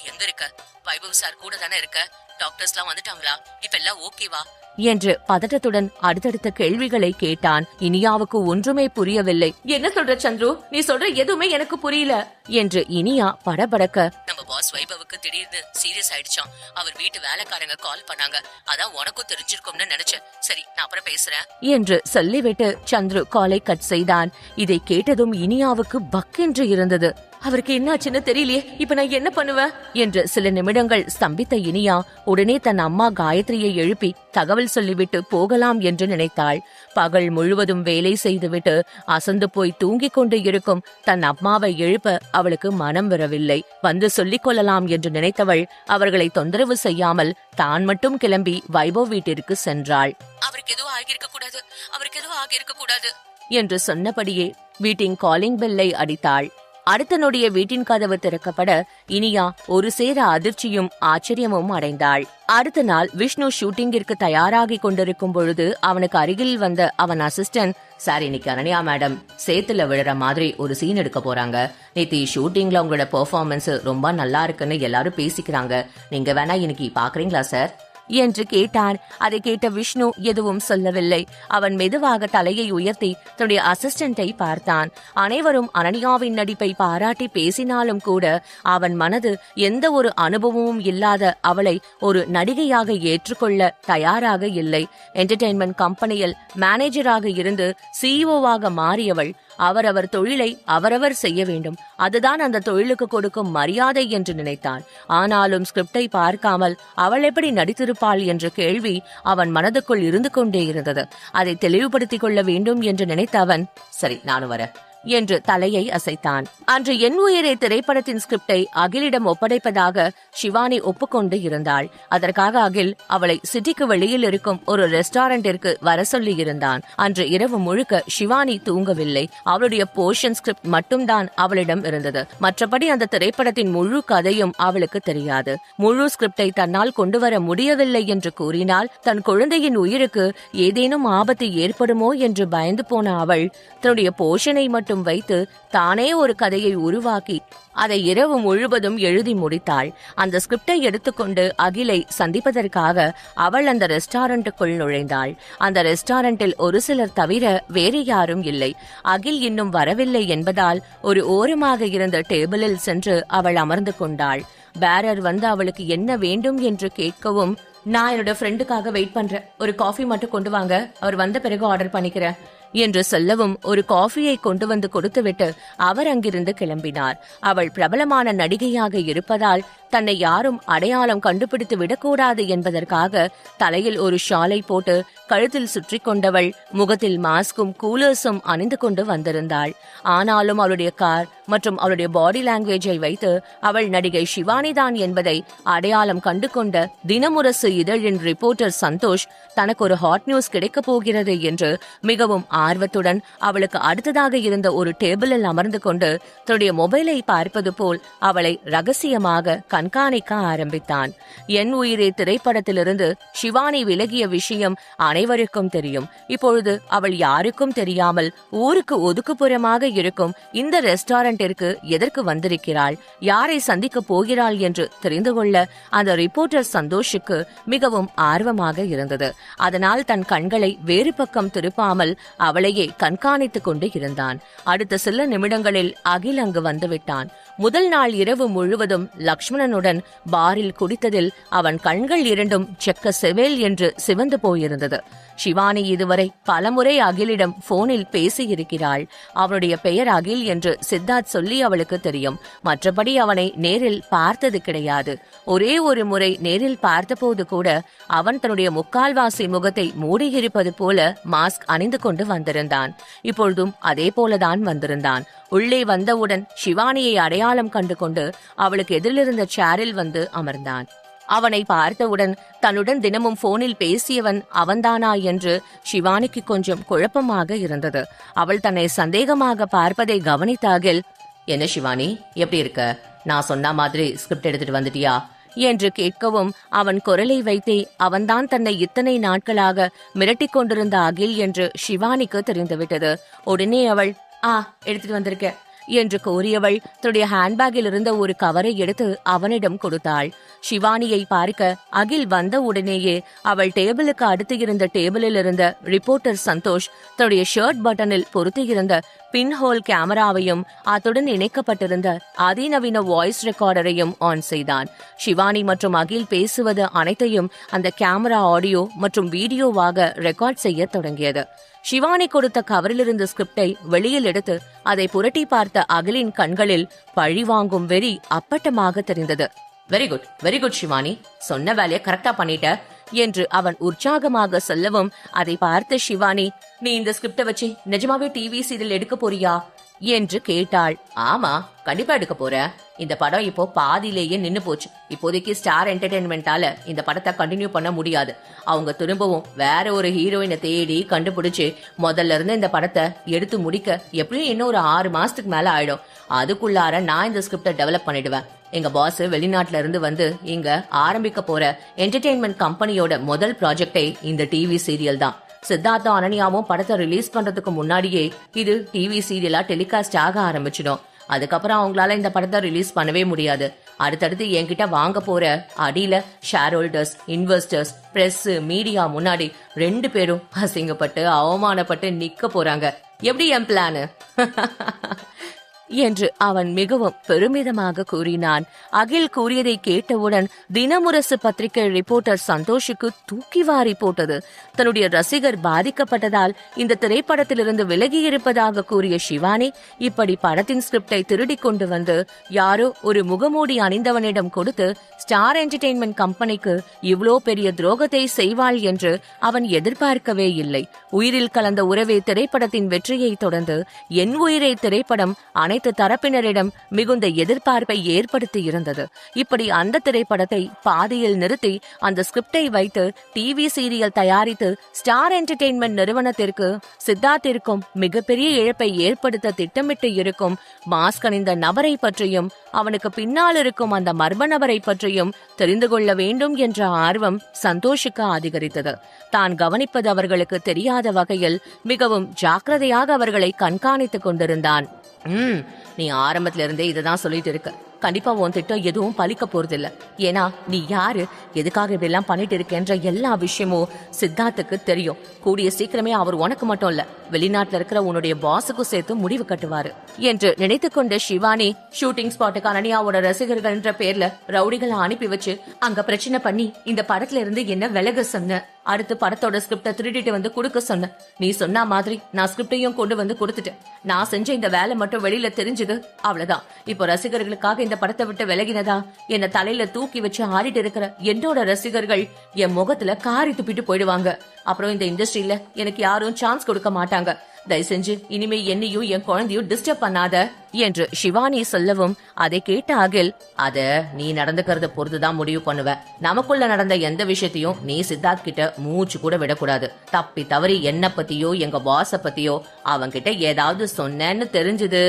எங்க இருக்க? வைபவ் சார் கூட தானே இருக்க? டாக்டர்ஸ்லாம் வந்துட்டாங்களா? இப்ப எல்லாம் ஓகேவா என்று பதட்டத்துடன் அடுத்தடுத்த கேள்விகளை கேட்டான். இனியாவுக்கு ஒன்றுமே புரியவில்லை. என்ன சொல்ற சந்துரு? நீ சொல்ற எதுவுமே எனக்கு புரியல என்று இனியா படபடக்க, நம்ம பாஸ் வைபவுக்கு திடீர்னு சீரியஸ் ஆயிடுச்சாம். அவர் வீட்டு வேலைக்காரங்க கால் பண்ணாங்க. அதான் உனக்கும் தெரிஞ்சிருக்கும்னு நினைச்சேன். சரி, நான் அப்புறம் பேசுறேன் என்று சொல்லிவிட்டு சந்துரு காலை கட் செய்தான். இதை கேட்டதும் இனியாவுக்கு பக்கென்று இருந்தது. அவருக்கு என்னாச்சுன்னு தெரியலையே, இப்ப நான் என்ன பண்ணுவேன் என்று சில நிமிடங்கள் ஸ்தம்பித்த இனியா உடனே தன் அம்மா காயத்ரியை எழுப்பி தகவல் சொல்லிவிட்டு போகலாம் என்று நினைத்தாள். பகல் முழுவதும் வேலை செய்துவிட்டு அசந்து போய் தூங்கிக் கொண்டு இருக்கும் தன் அம்மாவை எழுப்ப அவளுக்கு மனம் வரவில்லை. வந்து சொல்லிக் கொள்ளலாம் என்று நினைத்தவள் அவர்களை தொந்தரவு செய்யாமல் தான் மட்டும் கிளம்பி வைபவ் வீட்டிற்கு சென்றாள். அவருக்கு எதுவும் ஆகியிருக்க கூடாது, அவருக்கு எதுவும் ஆகியிருக்க கூடாது என்று சொன்னபடியே வீட்டின் காலிங் பெல்லை அடித்தாள். அடுத்த நொடிய வீட்டின் கதவு திறக்கப்பட இனியா ஒரு சேர அதிர்ச்சியும் ஆச்சரியமும் அடைந்தாள். அடுத்த நாள் விஷ்ணு ஷூட்டிங்கிற்கு தயாராகி கொண்டிருக்கும் பொழுது அவனுக்கு அருகில் வந்த அவன் அசிஸ்டன்ட், சார், இன்னைக்கு அனன்யா மேடம் சேத்துல விழுற மாதிரி ஒரு சீன் எடுக்க போறாங்க. நேத்து ஷூட்டிங்ல உங்களோட பெர்ஃபார்மன்ஸ் ரொம்ப நல்லா இருக்குன்னு எல்லாரும் பேசிக்கிறாங்க. நீங்க வேணா இன்னைக்கு பாக்குறீங்களா சார் என்று கேட்டான். அதை கேட்ட விஷ்ணு எதுவும் சொல்லவில்லை. அவன் மெதுவாக தலையை உயர்த்தி தன்னுடைய அசிஸ்டண்டை பார்த்தான். அனைவரும் அனன்யாவின் நடிப்பை பாராட்டி பேசினாலும் கூட அவன் மனது எந்த ஒரு அனுபவமும் இல்லாத அவளை ஒரு நடிகையாக ஏற்றுக்கொள்ள தயாராக இல்லை. என்டர்டெயின்மெண்ட் கம்பெனியில் மேனேஜராக இருந்து சிஇஓவாக மாறியவள் அவரவர் தொழிலை அவரவர் செய்ய வேண்டும். அதுதான் அந்த தொழிலுக்கு கொடுக்கும் மரியாதை என்று நினைத்தான். ஆனாலும் ஸ்கிரிப்டை பார்க்காமல் அவள் எப்படி நடித்திருப்பாள் என்ற கேள்வி அவன் மனதுக்குள் இருந்து கொண்டே இருந்தது. அதை தெளிவுபடுத்திக் கொள்ள வேண்டும் என்று நினைத்த அவன், சரி, நானும் வர என்று தலையை அசைத்தான். அன்று என் உயிரே திரைப்படத்தின் ஸ்கிரிப்டை அகிலிடம் ஒப்படைப்பதாக சிவானி ஒப்புக்கொண்டு இருந்தாள். அதற்காக அகில் அவளை சிட்டிக்கு வெளியில் இருக்கும் ஒரு ரெஸ்டாரண்டிற்கு வர சொல்லி இருந்தான். அன்று இரவு முழுக்க சிவானி தூங்கவில்லை. அவளுடைய போர்ஷன் ஸ்கிரிப்ட் மட்டும்தான் அவளிடம் இருந்தது. மற்றபடி அந்த திரைப்படத்தின் முழு கதையும் அவளுக்கு தெரியாது. முழு ஸ்கிரிப்டை தன்னால் கொண்டு வர முடியவில்லை என்று கூறினால் தன் குழந்தையின் உயிருக்கு ஏதேனும் ஆபத்து ஏற்படுமோ என்று பயந்து போன அவள் தன்னுடைய போர்ஷனை மட்டும் வைத்து தானே ஒரு கதையை உருவாக்கி அதை இரவு முழுவதும் எழுதி முடித்தாள். அந்த ஸ்கிரிப்டை எடுத்துக்கொண்டு அகிலை சந்திப்பதற்காக அவள் அந்த ரெஸ்டாரண்ட்டுக்குள் நுழைந்தாள். அந்த ரெஸ்டாரண்டில் ஒரு சிலர் தவிர வேறு யாரும் இல்லை. அகில் இன்னும் வரவில்லை என்பதால் ஒரு ஓரமாக இருந்த டேபிளில் சென்று அவள் அமர்ந்து கொண்டாள். பேரர் வந்து அவளுக்கு என்ன வேண்டும் என்று கேட்கவும், நான் என்னோட ஃப்ரெண்டுக்காக வெயிட் பண்றேன், ஒரு காஃபி மட்டும் கொண்டு வாங்க, அவர் வந்த பிறகு ஆர்டர் பண்ணிக்கிறேன் என்று சொல்லவும் ஒரு காஃபியை கொண்டு வந்து கொடுத்துவிட்டு அவர் அங்கிருந்து கிளம்பினார். அவள் பிரபலமான நடிகையாக இருப்பதால் தன்னை யாரும் அடையாளம் கண்டுபிடித்து விடக்கூடாது என்பதற்காக தலையில் ஒரு ஷாலை போட்டு கழுத்தில் சுற்றி கொண்டவள் முகத்தில் மாஸ்கும் கூலர்ஸும் அணிந்து கொண்டு வந்திருந்தாள். ஆனாலும் அவளுடைய கார் மற்றும் அவளுடைய பாடி லாங்குவேஜை வைத்து அவள் நடிகை ஷிவானிதான் என்பதை அடையாளம் கண்டு கொண்ட தினமுரசு இதழின் ரிப்போர்ட்டர் சந்தோஷ் தனக்கு ஒரு ஹாட் நியூஸ் கிடைக்கப் போகிறது என்று மிகவும் ஆர்வத்துடன் அவளுக்கு அடுத்ததாக இருந்த ஒரு டேபிளில் அமர்ந்து கொண்டு தன்னுடைய மொபைலை பார்ப்பது போல் அவளை ரகசியமாக கண்காணிக்க ஆரம்பித்தான். என் உயிரே திரைப்படத்திலிருந்து ஷிவானி விலகிய விஷயம் அனைவருக்கும் தெரியும். இப்பொழுது அவள் யாருக்கும் தெரியாமல் ஊருக்கு ஒதுக்குப்புறமாக இருக்கும் இந்த ரெஸ்டாரண்டிற்கு எதற்கு வந்திருக்கிறாள், யாரை சந்திக்க போகிறாள் என்று தெரிந்து கொள்ள அந்த ரிப்போர்ட்டர் சந்தோஷுக்கு மிகவும் ஆர்வமாக இருந்தது. அதனால் தன் கண்களை வேறு பக்கம் திருப்பாமல் அவளையே கண்காணித்துக் கொண்டு இருந்தான். அடுத்த சில நிமிடங்களில் அகில் அங்கு வந்துவிட்டான். முதல் நாள் இரவு முழுவதும் லக்ஷ்மணனுடன் பாரில் குடித்ததில் அவன் கண்கள் இரண்டும் செக்க செவேல் என்று சிவந்து போயிருந்தது. ஷிவானி இதுவரை பலமுறை அகிலிடம் போனில் பேசியிருக்கிறாள். அவனுடைய பெயர் அகில் என்று சித்தார்த் சொல்லி அவளுக்கு தெரியும். மற்றபடி அவனை நேரில் பார்த்தது கிடையாது. ஒரே ஒரு முறை நேரில் பார்த்தபோது கூட அவன் தன்னுடைய முக்கால்வாசி முகத்தை மூடியிருப்பது போல மாஸ்க் அணிந்து கொண்டு வந்திருந்தான். இப்பொழுதும் அதே போலதான் வந்திருந்தான். உள்ளே வந்தவுடன் ஷிவானியை அடையாளம் கண்டு கொண்டு அவளுக்கு எதிரிலிருந்த சேரில் வந்து அமர்ந்தான். அவனை பார்த்தவுடன் தன்னுடன் தினமும் போனில் பேசியவன் அவன்தானா என்று ஷிவானிக்கு கொஞ்சம் குழப்பமாக இருந்தது. அவள் தன்னை சந்தேகமாக பார்ப்பதை கவனித்த அகில், என்ன ஷிவானி, எப்படி இருக்க? நான் சொன்ன மாதிரி ஸ்கிரிப்ட் எடுத்துட்டு வந்துட்டியா என்று கேட்கவும் அவன் குரலை வைத்தே அவன்தான் தன்னை இத்தனை நாட்களாக மிரட்டிக் கொண்டிருந்த அகில் என்று ஷிவானிக்கு தெரிந்துவிட்டது. உடனே அவள், எடுத்துட்டு வந்திருக்க என்று கூறியவள் தன்னுடைய ஹேண்ட்பேக்கில் இருந்த ஒரு கவரை எடுத்து அவனிடம் கொடுத்தாள். ஷிவானியை பார்க்க அகில் வந்த உடனேயே அவள் டேபிளுக்கு அடுத்து இருந்த டேபிளில் இருந்த ரிப்போர்ட்டர் சந்தோஷ் தன்னுடைய ஷர்ட் பட்டனில் பொருத்தியிருந்த பின்ஹோல் கேமராவையும் அத்துடன் இணைக்கப்பட்டிருந்த அதிநவீன வாய்ஸ் ரெக்கார்டரையும் ஆன் செய்தான். ஷிவானி மற்றும் அகில் பேசுவது அனைத்தையும் அந்த கேமரா ஆடியோ மற்றும் வீடியோவாக ரெக்கார்ட் செய்ய தொடங்கியது. ஷிவானி கொடுத்த கவரிலிருந்த ஸ்கிரிப்டை வெளியில் எடுத்து அதை புரட்டி பார்த்த அகிலின் கண்களில் பழிவாங்கும் வெறி அப்பட்டமாக தெரிந்தது. Very good, very good Shivani, சொன்ன வேலையை கரெக்டா பண்ணிட்ட என்று அவன் உற்சாகமாக சொல்லவும் அதை பார்த்த ஷிவானி, நீ இந்த ஸ்கிரிப்டை வச்சு நிஜமாவே டிவி சீரியல் எடுக்க போறியா என்று கேட்டாள். ஆமா, கண்டிப்பா எடுக்க போற. இந்த படம் இப்போ பாதியிலேயே நின்னு போச்சு. இப்போதைக்கு ஸ்டார் என்டர்டெயின்மெண்டால இந்த படத்தை கண்டினியூ பண்ண முடியாது. அவங்க திரும்பவும் வேற ஒரு ஹீரோயினை தேடி கண்டுபிடிச்சு முதல்ல இருந்து இந்த படத்தை எடுத்து முடிக்க எப்படியும் இன்னும் ஒரு 6 மாசத்துக்கு மேல ஆயிடும். அதுக்குள்ளார நான் இந்த ஸ்கிரிப்டை டெவலப் பண்ணிடுவேன். எங்க பாஸ் வெளிநாட்டுல இருந்து வந்து இங்க ஆரம்பிக்க போற என்டர்டெயின்மெண்ட் கம்பெனியோட முதல் ப்ராஜெக்டே இந்த டிவி சீரியல் தான். சித்தார்த்தும் அனன்யாவும் படத்தை ரிலீஸ் பண்றதுக்கு முன்னாடியே இது டிவி சீரியலா டெலிகாஸ்ட் ஆக ஆரம்பிச்சிடும். அதுக்கப்புறம் அவங்களால இந்த படத்தை ரிலீஸ் பண்ணவே முடியாது. அடுத்தடுத்து என்கிட்ட வாங்க போற அடியில share holders, investors, press, media முன்னாடி 2 பேரும் அசிங்கப்பட்டு அவமானப்பட்டு நிக்க போறாங்க. எப்படி என் பிளானு என்று அவன் மிகவும் பெருமிதமாக கூறினான். அகில் கூறியதை கேட்டவுடன் தினமுரசு பத்திரிகை ரிப்போர்ட்டர் சந்தோஷுக்கு தூக்கி வாரி போட்டது. தன்னுடைய ரசிகர் பாதிக்கப்பட்டதால் இந்த திரைப்படத்திலிருந்து விலகி இருப்பதாக கூறிய ஷிவானி இப்படி படத்தின் ஸ்கிரிப்டை திருடி கொண்டு வந்து யாரோ ஒரு முகமூடி அணிந்தவனிடம் கொடுத்து ஸ்டார் என்டர்டெயின்மெண்ட் கம்பெனிக்கு இவ்வளோ பெரிய துரோகத்தை செய்வாள் என்று அவன் எதிர்பார்க்கவே இல்லை. உயிரில் கலந்த உறவே திரைப்படத்தின் வெற்றியை தொடர்ந்து என் உயிரை திரைப்படம் அனைத்து தரப்பினரிடம் மிகுந்த எதிர்பார்ப்பை ஏற்படுத்தி இருந்தது. இப்படி அந்த திரைப்படத்தை பாதியில் நிறுத்தி அந்த ஸ்கிரிப்டை வைத்து டிவி சீரியல் தயாரித்து ஸ்டார் என்டர்டெயின்மெண்ட் நிறுவனத்திற்கு சித்தார்த்திற்கும் மிகப்பெரிய இழப்பை ஏற்படுத்த திட்டமிட்டு இருக்கும் மாஸ்க் அணிந்த நபரை பற்றியும் அவனுக்கு பின்னால் இருக்கும் அந்த மர்ம நபரை பற்றியும் தெரிந்து கொள்ள வேண்டும் என்ற ஆர்வம் சந்தோஷுக்கு அதிகரித்தது. தான் கவனிப்பது அவர்களுக்கு தெரியாத வகையில் மிகவும் ஜாக்கிரதையாக அவர்களை கண்காணித்துக் கொண்டிருந்தான். நீ ஆரம்பத்துல இருந்தே இததான் சொல்லிட்டு இருக்க. கண்டிப்பா உன் திட்டம் எதுவும் பலிக்க போறது இல்ல. ஏன்னா நீ யாரு, எதுக்காக இப்படிலாம் பண்ணிட்டு இருக்கேன்ற எல்லா விஷயமும் சித்தார்த்துக்கு தெரியும். கூடிய சீக்கிரமே அவர் உனக்கு மட்டும் இல்ல, வெளிநாட்டுல இருக்கிற உன்னுடைய பாஸுக்கும் சேர்த்து முடிவு கட்டுவாரு என்று நினைத்து கொண்ட சிவானி ஷூட்டிங் ஸ்பாட்டுக்கு அனன்யாவோட ரசிகர்கள் என்ற பேர்ல ரவுடிகளை அனுப்பி வச்சு அங்க பிரச்சனை பண்ணி இந்த படத்துல இருந்து என்ன விலக சொன்ன, அடுத்து படத்தோட ஸ்கிரிப்ட திருடிட்டு வந்து கொடுக்க சொன்ன. நீ சொன்ன மாதிரி நான் ஸ்கிரிப்டையும் கொண்டு வந்து கொடுத்துட்டேன். நான் செஞ்ச இந்த வேலை மட்டும் வெளியில தெரிஞ்சது, அவ்வளவுதான். இப்போ ரசிகர்களுக்காக இந்த படத்தை விட்டு விலகினதா என்ன தலையில தூக்கி வச்சு ஆடிட்டு இருக்கிற என்னோட ரசிகர்கள் என் முகத்துல காரி துப்பிட்டு போயிடுவாங்க. அப்புறம் இந்த இண்டஸ்ட்ரியில எனக்கு யாரும் சான்ஸ் கொடுக்க மாட்டாங்க. தயவு செஞ்சு இனிமே என்னையும் என் குழந்தையும் டிஸ்டர்ப் பண்ணாத என்று சிவானி சொல்லவும் அதை கேட்ட அகில், அத நீ நடந்துக்கிறத பொறுத்துதான் முடிவு பண்ணுவ. நமக்குள்ள நடந்த எந்த விஷயத்தையும் நீ சித்தார்த் கிட்ட மூச்சு கூட விடக்கூடாது. தப்பி தவறி என்ன பத்தியோ எங்க பாஸ பத்தியோ அவன்கிட்ட ஏதாவது சொன்னேன்னு தெரிஞ்சது,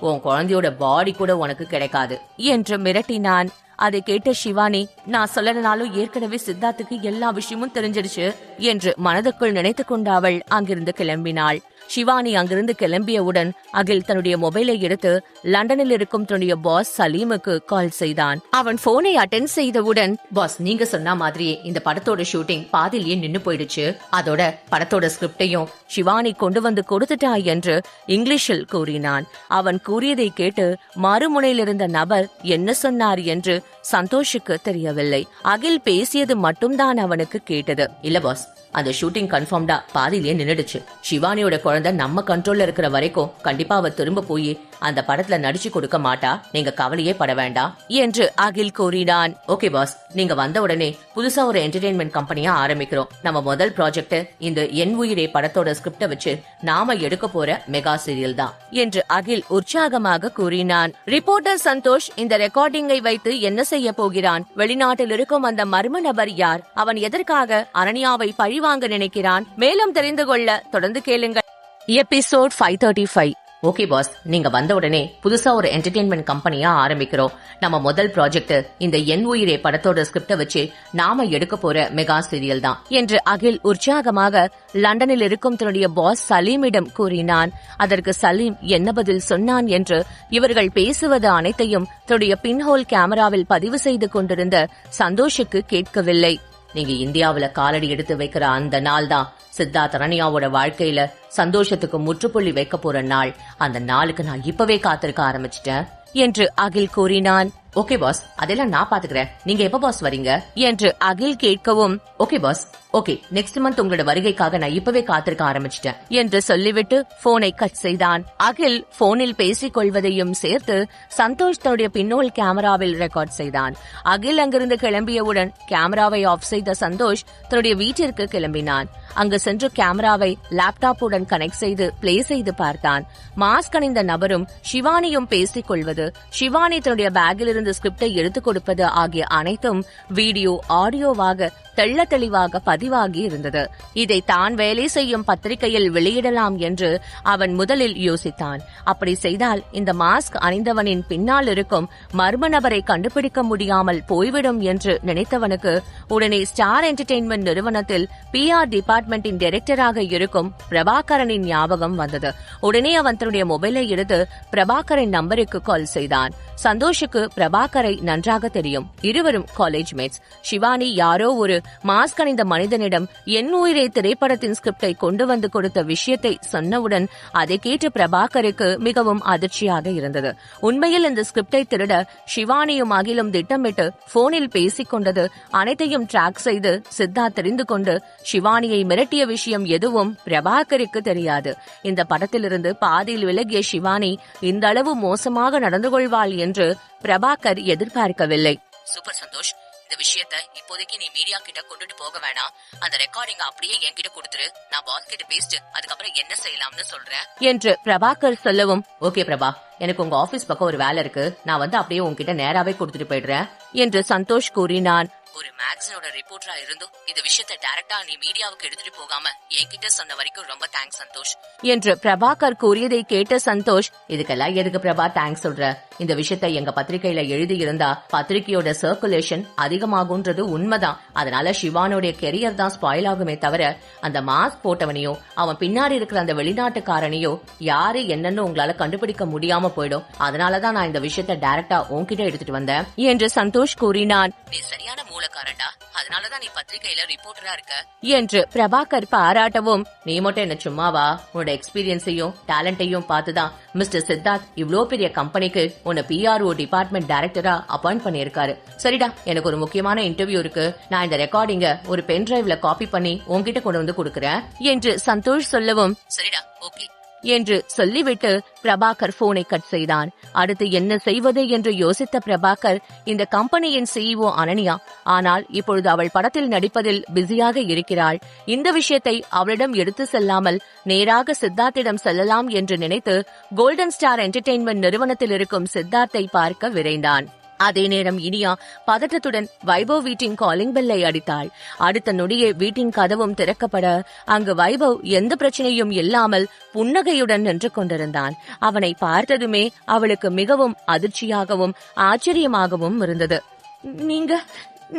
உன் குழந்தையோட பாடி கூட உனக்கு கிடைக்காது என்று மிரட்டினான். அதை கேட்ட சிவானி, நான் சொல்லனாலும் ஏற்கனவே சித்தார்த்துக்கு எல்லா விஷயமும் தெரிஞ்சிடுச்சு என்று மனதுக்குள் நினைத்து கொண்டு அவள் அங்கிருந்து கிளம்பினாள். சிவானி அங்கிருந்து கிளம்பியவுடன் அகில் தன்னுடைய மொபைலை எடுத்து லண்டனில் இருக்கும் தன்னுடைய பாஸ் சலீமுக்கு கால் செய்தான். அவன் போனை அட்டென்ட் செய்தவுடன், பாஸ் நீங்க சொன்ன மாதிரியே இந்த படத்தோட ஷூட்டிங் பாதியிலேயே நின்னு போயிடுச்சு. அதோட படத்தோட ஸ்கிரிப்டையும் சிவானி கொண்டு வந்து கொடுத்துட்டா என்று இங்கிலீஷில் கூறினான். அவன் கூறியதை கேட்டு மறுமுனையில் இருந்த நபர் என்ன சொன்னார் என்று சந்தோஷுக்கு தெரியவில்லை. அகில் பேசியது மட்டும்தான் அவனுக்கு கேட்டது. இல்ல பாஸ், அந்த ஷூட்டிங் கன்ஃபார்ம்டா பாதியிலேயே நின்னுடுச்சு. சிவானியோட குழந்தை நம்ம கண்ட்ரோல்ல இருக்கிற வரைக்கும் கண்டிப்பா அவ திரும்ப போய் அந்த படத்துல நடிச்சு கொடுக்க மாட்டா, நீங்க கவலையே பட வேண்டாம் என்று அகில் கூறினான். ஓகே பாஸ், நீங்க வந்த உடனே புதுசா ஒரு என்டர்டெயின்மெண்ட் கம்பெனியா ஆரம்பிக்கிறோம். நம்ம முதல் ப்ராஜெக்ட் இந்த என் உயிரே படத்தோட ஸ்கிரிப்ட வச்சு நாம எடுக்க போற மெகா சீரியல் தான் என்று அகில் உற்சாகமாக கூறினான். ரிப்போர்ட்டர் சந்தோஷ் இந்த ரெக்கார்டிங்கை வைத்து என்ன செய்ய போகிறான்? வெளிநாட்டில் இருக்கும் அந்த மர்ம நபர் யார்? அவன் எதற்காக அனன்யாவை பழிவாங்க நினைக்கிறான்? மேலும் தெரிந்து கொள்ள தொடர்ந்து கேளுங்கள். எபிசோட் 535. ஓகே பாஸ், நீங்க வந்த உடனே புதுசா ஒரு என்டர்டெயின்மெண்ட் கம்பெனியா ஆரம்பிக்கிறோம். நம்ம முதல் ப்ராஜெக்ட் இந்த என் உயிரே படத்தோட ஸ்கிரிப்ட வச்சு நாம எடுக்க போற மெகா சீரியல் தான் என்று அகில் உற்சாகமாக லண்டனில் இருக்கும் தன்னுடைய பாஸ் சலீமிடம் கூறினான். அதற்கு சலீம் என்ன பதில் சொன்னான் என்று இவர்கள் பேசுவது அனைத்தையும் தன்னுடைய பின்ஹோல் கேமராவில் பதிவு செய்து கொண்டிருந்த சந்தோஷுக்கு கேட்கவில்லை. நீங்க இந்தியாவுல காலடி எடுத்து வைக்கிற அந்த நாள் தான் சித்தார்த் அனன்யாவோட வாழ்க்கையில சந்தோஷத்துக்கு முற்றுப்புள்ளி வைக்க போற நாள். அந்த நாளுக்கு நான் இப்பவே காத்திருக்க ஆரம்பிச்சிட்டேன் என்று அகில் கூறினான். ஓகே பாஸ், அதெல்லாம் நான் பாத்துக்கிறேன். நீங்க எப்ப பாஸ் வரீங்க என்று அகில் கேட்கவும், okay boss, okay next month உங்களோட வருகைக்காக நான் இப்பவே காத்திருக்க ஆரம்பிச்சிட்டேன் என்று சொல்லிவிட்டு போனை கட் செய்தான். அகில் போனில் பேசிக் கொள்வதையும் சேர்த்து சந்தோஷ் தன்னுடைய பின்னோல் கேமராவில் ரெக்கார்ட் செய்தான். அகில் அங்கிருந்து கிளம்பியவுடன் கேமராவை ஆஃப் செய்த சந்தோஷ் தன்னுடைய வீட்டிற்கு கிளம்பினான். அங்கு சென்று கேமராவை லேப்டாப்புடன் கனெக்ட் செய்து பிளே செய்து பார்த்தான். மாஸ்க் அணிந்த நபரும் சிவானியும் பேசிக் கொள்வது, சிவானி தன்னுடைய பேக்கில் இருந்து ஸ்கிரிப்டை எடுத்துக் கொடுப்பது ஆகிய அனைத்தும் வீடியோ ஆடியோவாக தெள்ள தெளிவாக பதிவாகி இருந்தது. இதை தான் வேலை செய்யும் பத்திரிகையில் வெளியிடலாம் என்று அவன் முதலில் யோசித்தான். அப்படி செய்தால் இந்த மாஸ்க் அணிந்தவனின் பின்னால் இருக்கும் மர்ம நபரை கண்டுபிடிக்க முடியாமல் போய்விடும் என்று நினைத்தவனுக்கு உடனே ஸ்டார் என்டர்டெயின்மெண்ட் நிறுவனத்தில் PR டிபார்ட்மெண்டின் டைரக்டராக இருக்கும் பிரபாகரனின் ஞாபகம் வந்தது. உடனே அவன் தன்னுடைய மொபைலை எடுத்து பிரபாகரின் நம்பருக்கு கால் செய்தான். சந்தோஷுக்கு பிரபாகரை நன்றாக தெரியும். இருவரும் காலேஜ் மேட்ஸ். சிவானி யாரோ ஒரு மாஸ்க் அணிந்த மனிதனிடம் என் உயிரே திரைப்படத்தின் ஸ்கிரிப்டை கொண்டு வந்து கொடுத்த விஷயத்தை சொன்னவுடன் அதை கேட்டு பிரபாகருக்கு மிகவும் அதிர்ச்சியாக இருந்தது. உண்மையில் இந்த ஸ்கிரிப்டை திருட சிவானியும் அகிலும் திட்டமிட்டு போனில் பேசிக் கொண்டது அனைத்தையும் டிராக் செய்து சித்தார்த் தெரிந்து கொண்டு சிவானியை மிரட்டிய விஷயம் எதுவும் பிரபாகருக்கு தெரியாது. இந்த படத்திலிருந்து பாதியில் விலகிய சிவானி இந்த அளவு மோசமாக நடந்து கொள்வாள் என்று பிரபாகர் எதிர்பார்க்கவில்லை. சூப்பர் சந்தோஷ், இந்த விஷயத்தை இப்போதைக்கு நீ மீடியா கிட்ட கொண்டுட்டு போக வேணாம். அந்த ரெக்கார்டிங் அப்படியே என்கிட்ட கொடுத்துரு. நான் பாஸ் கிட்ட பேசிட்டு அதுக்கப்புறம் என்ன செய்யலாம்னு சொல்றேன் என்று பிரபாகர் சொல்லவும், ஓகே பிரபா, எனக்கு உங்க ஆபீஸ் பக்கம் ஒரு வேலை இருக்கு, நான் வந்து அப்படியே உங்ககிட்ட நேராவே கொடுத்துட்டு போயிடுறேன் என்று சந்தோஷ் கூறினான். ஒரு மேக்சினோட ரிப்போர்ட்டரா இருந்தும் இந்த விஷயத்தை டைரக்டா நீ மீடியாவுக்கு எடுத்துட்டு போகாம என்கிட்ட சொன்ன வரைக்கும் ரொம்ப தேங்க்ஸ் சந்தோஷ் என்று பிரபாகர் கூறியதை கேட்ட சந்தோஷ், இதுக்கெல்லாம் எதுக்கு பிரபா தேங்க்ஸ் சொல்ற? இந்த விஷயத்தை எங்க பத்திரிகையில எழுதி இருந்தா பத்திரிகையோட சர்க்குலேஷன் அதிகமாகும்ன்றது உண்மைதான். அதனால சிவானுடைய கெரியர் தான் ஸ்பாயில் ஆகுமே தவிர அந்த மாஸ்க் போட்டவனையோ அவன் பின்னாடி இருக்கிற அந்த வெளிநாட்டுக்காரனையோ யாரு என்னன்னு உங்களால கண்டுபிடிக்க முடியாம போயிடும். அதனாலதான் நான் இந்த விஷயத்த டைரக்டா உன்கிட்ட எடுத்துட்டு வந்தேன் என்று சந்தோஷ் கூறினான். நீ சரியான மூலக்காரன்டா, அதனாலதான் நீ பத்திரிகையில ரிப்போர்ட்டரா இருக்க என்று பிரபாகர் பாராட்டவும், நீ மட்டும் என்ன சும்மாவா, உன்னோட எக்ஸ்பீரியன்ஸையும் டேலண்டையும் பார்த்துதான் மிஸ்டர் சித்தார்த் இவ்ளோ பெரிய கம்பெனிக்கு உன்னை PRO டிபார்ட்மெண்ட் டைரக்டரா அப்பாயிண்ட் பண்ணிருக்காரு. சரிடா, எனக்கு ஒரு முக்கியமான இன்டர்வியூ இருக்கு, நான் இந்த ரெக்கார்டிங்க ஒரு பென் டிரைவ்ல காப்பி பண்ணி உன்கிட்ட கொண்டு வந்து கொடுக்கறேன் என்று சந்தோஷ் சொல்லவும், சரிடா ஓகே என்று சொல்லிவிட்டு பிரபாகர் போனை கட் செய்தான். அடுத்து என்ன செய்வது என்று யோசித்த பிரபாகர் இந்த கம்பெனியின் CEO அனன்யா, ஆனால் இப்பொழுது அவள் படத்தில் நடிப்பதில் பிஸியாக இருக்கிறாள். இந்த விஷயத்தை அவளிடம் எடுத்து செல்லாமல் நேராக சித்தார்த்திடம் செல்லலாம் என்று நினைத்து கோல்டன் ஸ்டார் என்டர்டெயின்மெண்ட் நிறுவனத்தில் இருக்கும் சித்தார்த்தை பார்க்க விரைந்தான். அதே நேரம் இனியா பதட்டத்துடன் வைபவ் வீட்டின் காலிங் பெல்லை அடித்தாள். அடுத்த நொடியே வீட்டின் கதவும் திறக்கப்பட அங்கு வைபவ் எந்த பிரச்சனையும் இல்லாமல் புன்னகையுடன் நின்று கொண்டிருந்தான். அவனை பார்த்ததுமே அவளுக்கு மிகவும் அதிர்ச்சியாகவும் ஆச்சரியமாகவும் இருந்தது.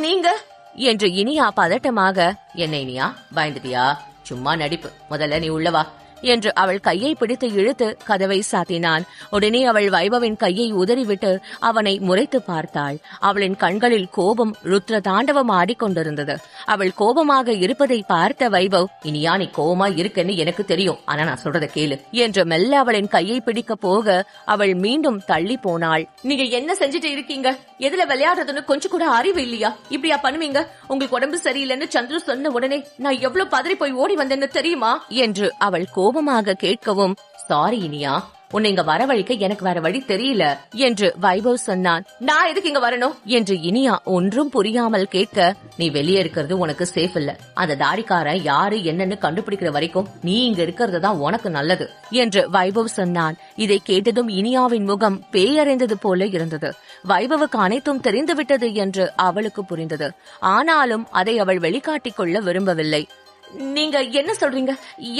நீங்க என்று இனியா பதட்டமாக, என்ன இனியா பயந்துட்டியா? சும்மா நடிப்பு, முதல்ல நீ உள்ளவா என்று அவள் கையை பிடித்து இழுத்து கதவை சாத்தினான். உடனே அவள் வைபவின் கையை உதறிவிட்டு அவனை முறைத்து பார்த்தாள். அவளின் கண்களில் கோபம் ருத்ர தாண்டவம் ஆடிக்கொண்டிருந்தது. அவள் கோபமாக இருப்பதை பார்த்த வைபவ், இனியா நீ கோபமா இருக்கன்னு எனக்கு தெரியும், ஆனா நான் சொல்றத கேளு என்று மெல்ல அவளின் கையை பிடிக்க போக அவள் மீண்டும் தள்ளி போனாள். நீங்க என்ன செஞ்சுட்டு இருக்கீங்க? எதுல விளையாடுறதுன்னு கொஞ்சம் கூட அறிவு இல்லையா? இப்படியா பண்ணுவீங்க? உங்களுக்கு உடம்பு சரியில்லைன்னு சந்துரு சொன்ன உடனே நான் எவ்வளவு பதறி போய் ஓடி வந்தேன்னு தெரியுமா என்று அவள் கோபமாக கேட்கவும், சாரி இனியா, உன்னை இங்க வரவழைக்க எனக்கு வேற வழி தெரியல என்று வைபவ் சொன்னான். நான் எதுக்கு இங்க வரணும் என்று இனியா ஒன்றும் புரியாமல் கேட்க, நீ வெளியே இருக்கிறது உனக்கு சேஃப் இல்ல, அந்த தாடிக்காரன் யாரு என்னன்னு கண்டுபிடிக்கிற வரைக்கும் நீ இங்க இருக்கிறது தான் உனக்கு நல்லது என்று வைபவ் சொன்னான். இதை கேட்டதும் இனியாவின் முகம் பேயறிந்தது போல இருந்தது. வைபவுக்கு அனைத்தும் தெரிந்துவிட்டது என்று அவளுக்கு புரிந்தது. ஆனாலும் அதை அவள் வெளிக்காட்டிக் கொள்ள விரும்பவில்லை. நீங்க என்ன சொல்றீங்க?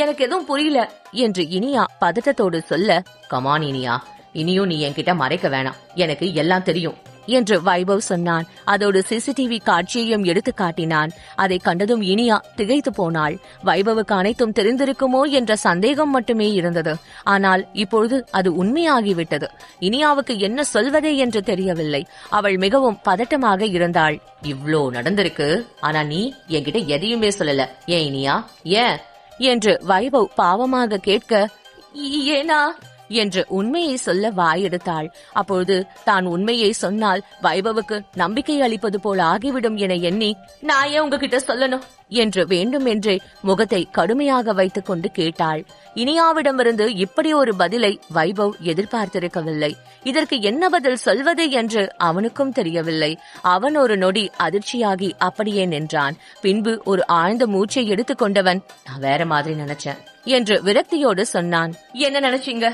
எனக்கு எதுவும் புரியல என்று இனியா பதட்டத்தோடு சொல்ல, கமான் இனியா, இனியும் நீ என்கிட்ட மறைக்க வேணாம், எனக்கு எல்லாம் தெரியும் என்று வைபவ் சொன்னான். அதோடு CCTV காட்சியையும் எடுத்து காட்டினான். அதை கண்டதும் இனியா திகைத்து போனாள். வைபவுக்கு அனைத்தும் தெரிந்திருக்குமோ என்ற சந்தேகம் மட்டுமே இருந்தது. ஆனால் இப்பொழுது அது உண்மையாகிவிட்டது. இனியாவுக்கு என்ன சொல்வதே என்று தெரியவில்லை. அவள் மிகவும் பதட்டமாக இருந்தாள். இவ்ளோ நடந்திருக்கு, ஆனா நீ என்கிட்ட எதையுமே சொல்லல, ஏன் இனியா, ஏன் என்று வைபவ் பாவமாக கேட்க, ஏனா என்று உண்மையை சொல்ல வாயெடுத்தாள். அப்பொழுது தான் உண்மையை சொன்னால் வைபவுக்கு நம்பிக்கை அளிப்பது போல ஆகிவிடும் என எண்ணி, நான் ஏன் உங்ககிட்ட சொல்லணும் என்று வேண்டுமென்றே முகத்தை கடுமையாக வைத்துக் கொண்டு கேட்டாள். இனியாவிடமிருந்து இப்படி ஒரு பதிலை வைபவ் எதிர்பார்த்திருக்கவில்லை. இதற்கு என்ன பதில் சொல்வது என்று அவனுக்கும் தெரியவில்லை. அவன் ஒரு நொடி அதிர்ச்சியாகி அப்படியே நின்றான். பின்பு ஒரு ஆழ்ந்த மூச்சை எடுத்துக்கொண்டவன், நான் வேற மாதிரி நினைச்சேன் என்று விரக்தியோடு சொன்னான். என்ன நினைச்சீங்க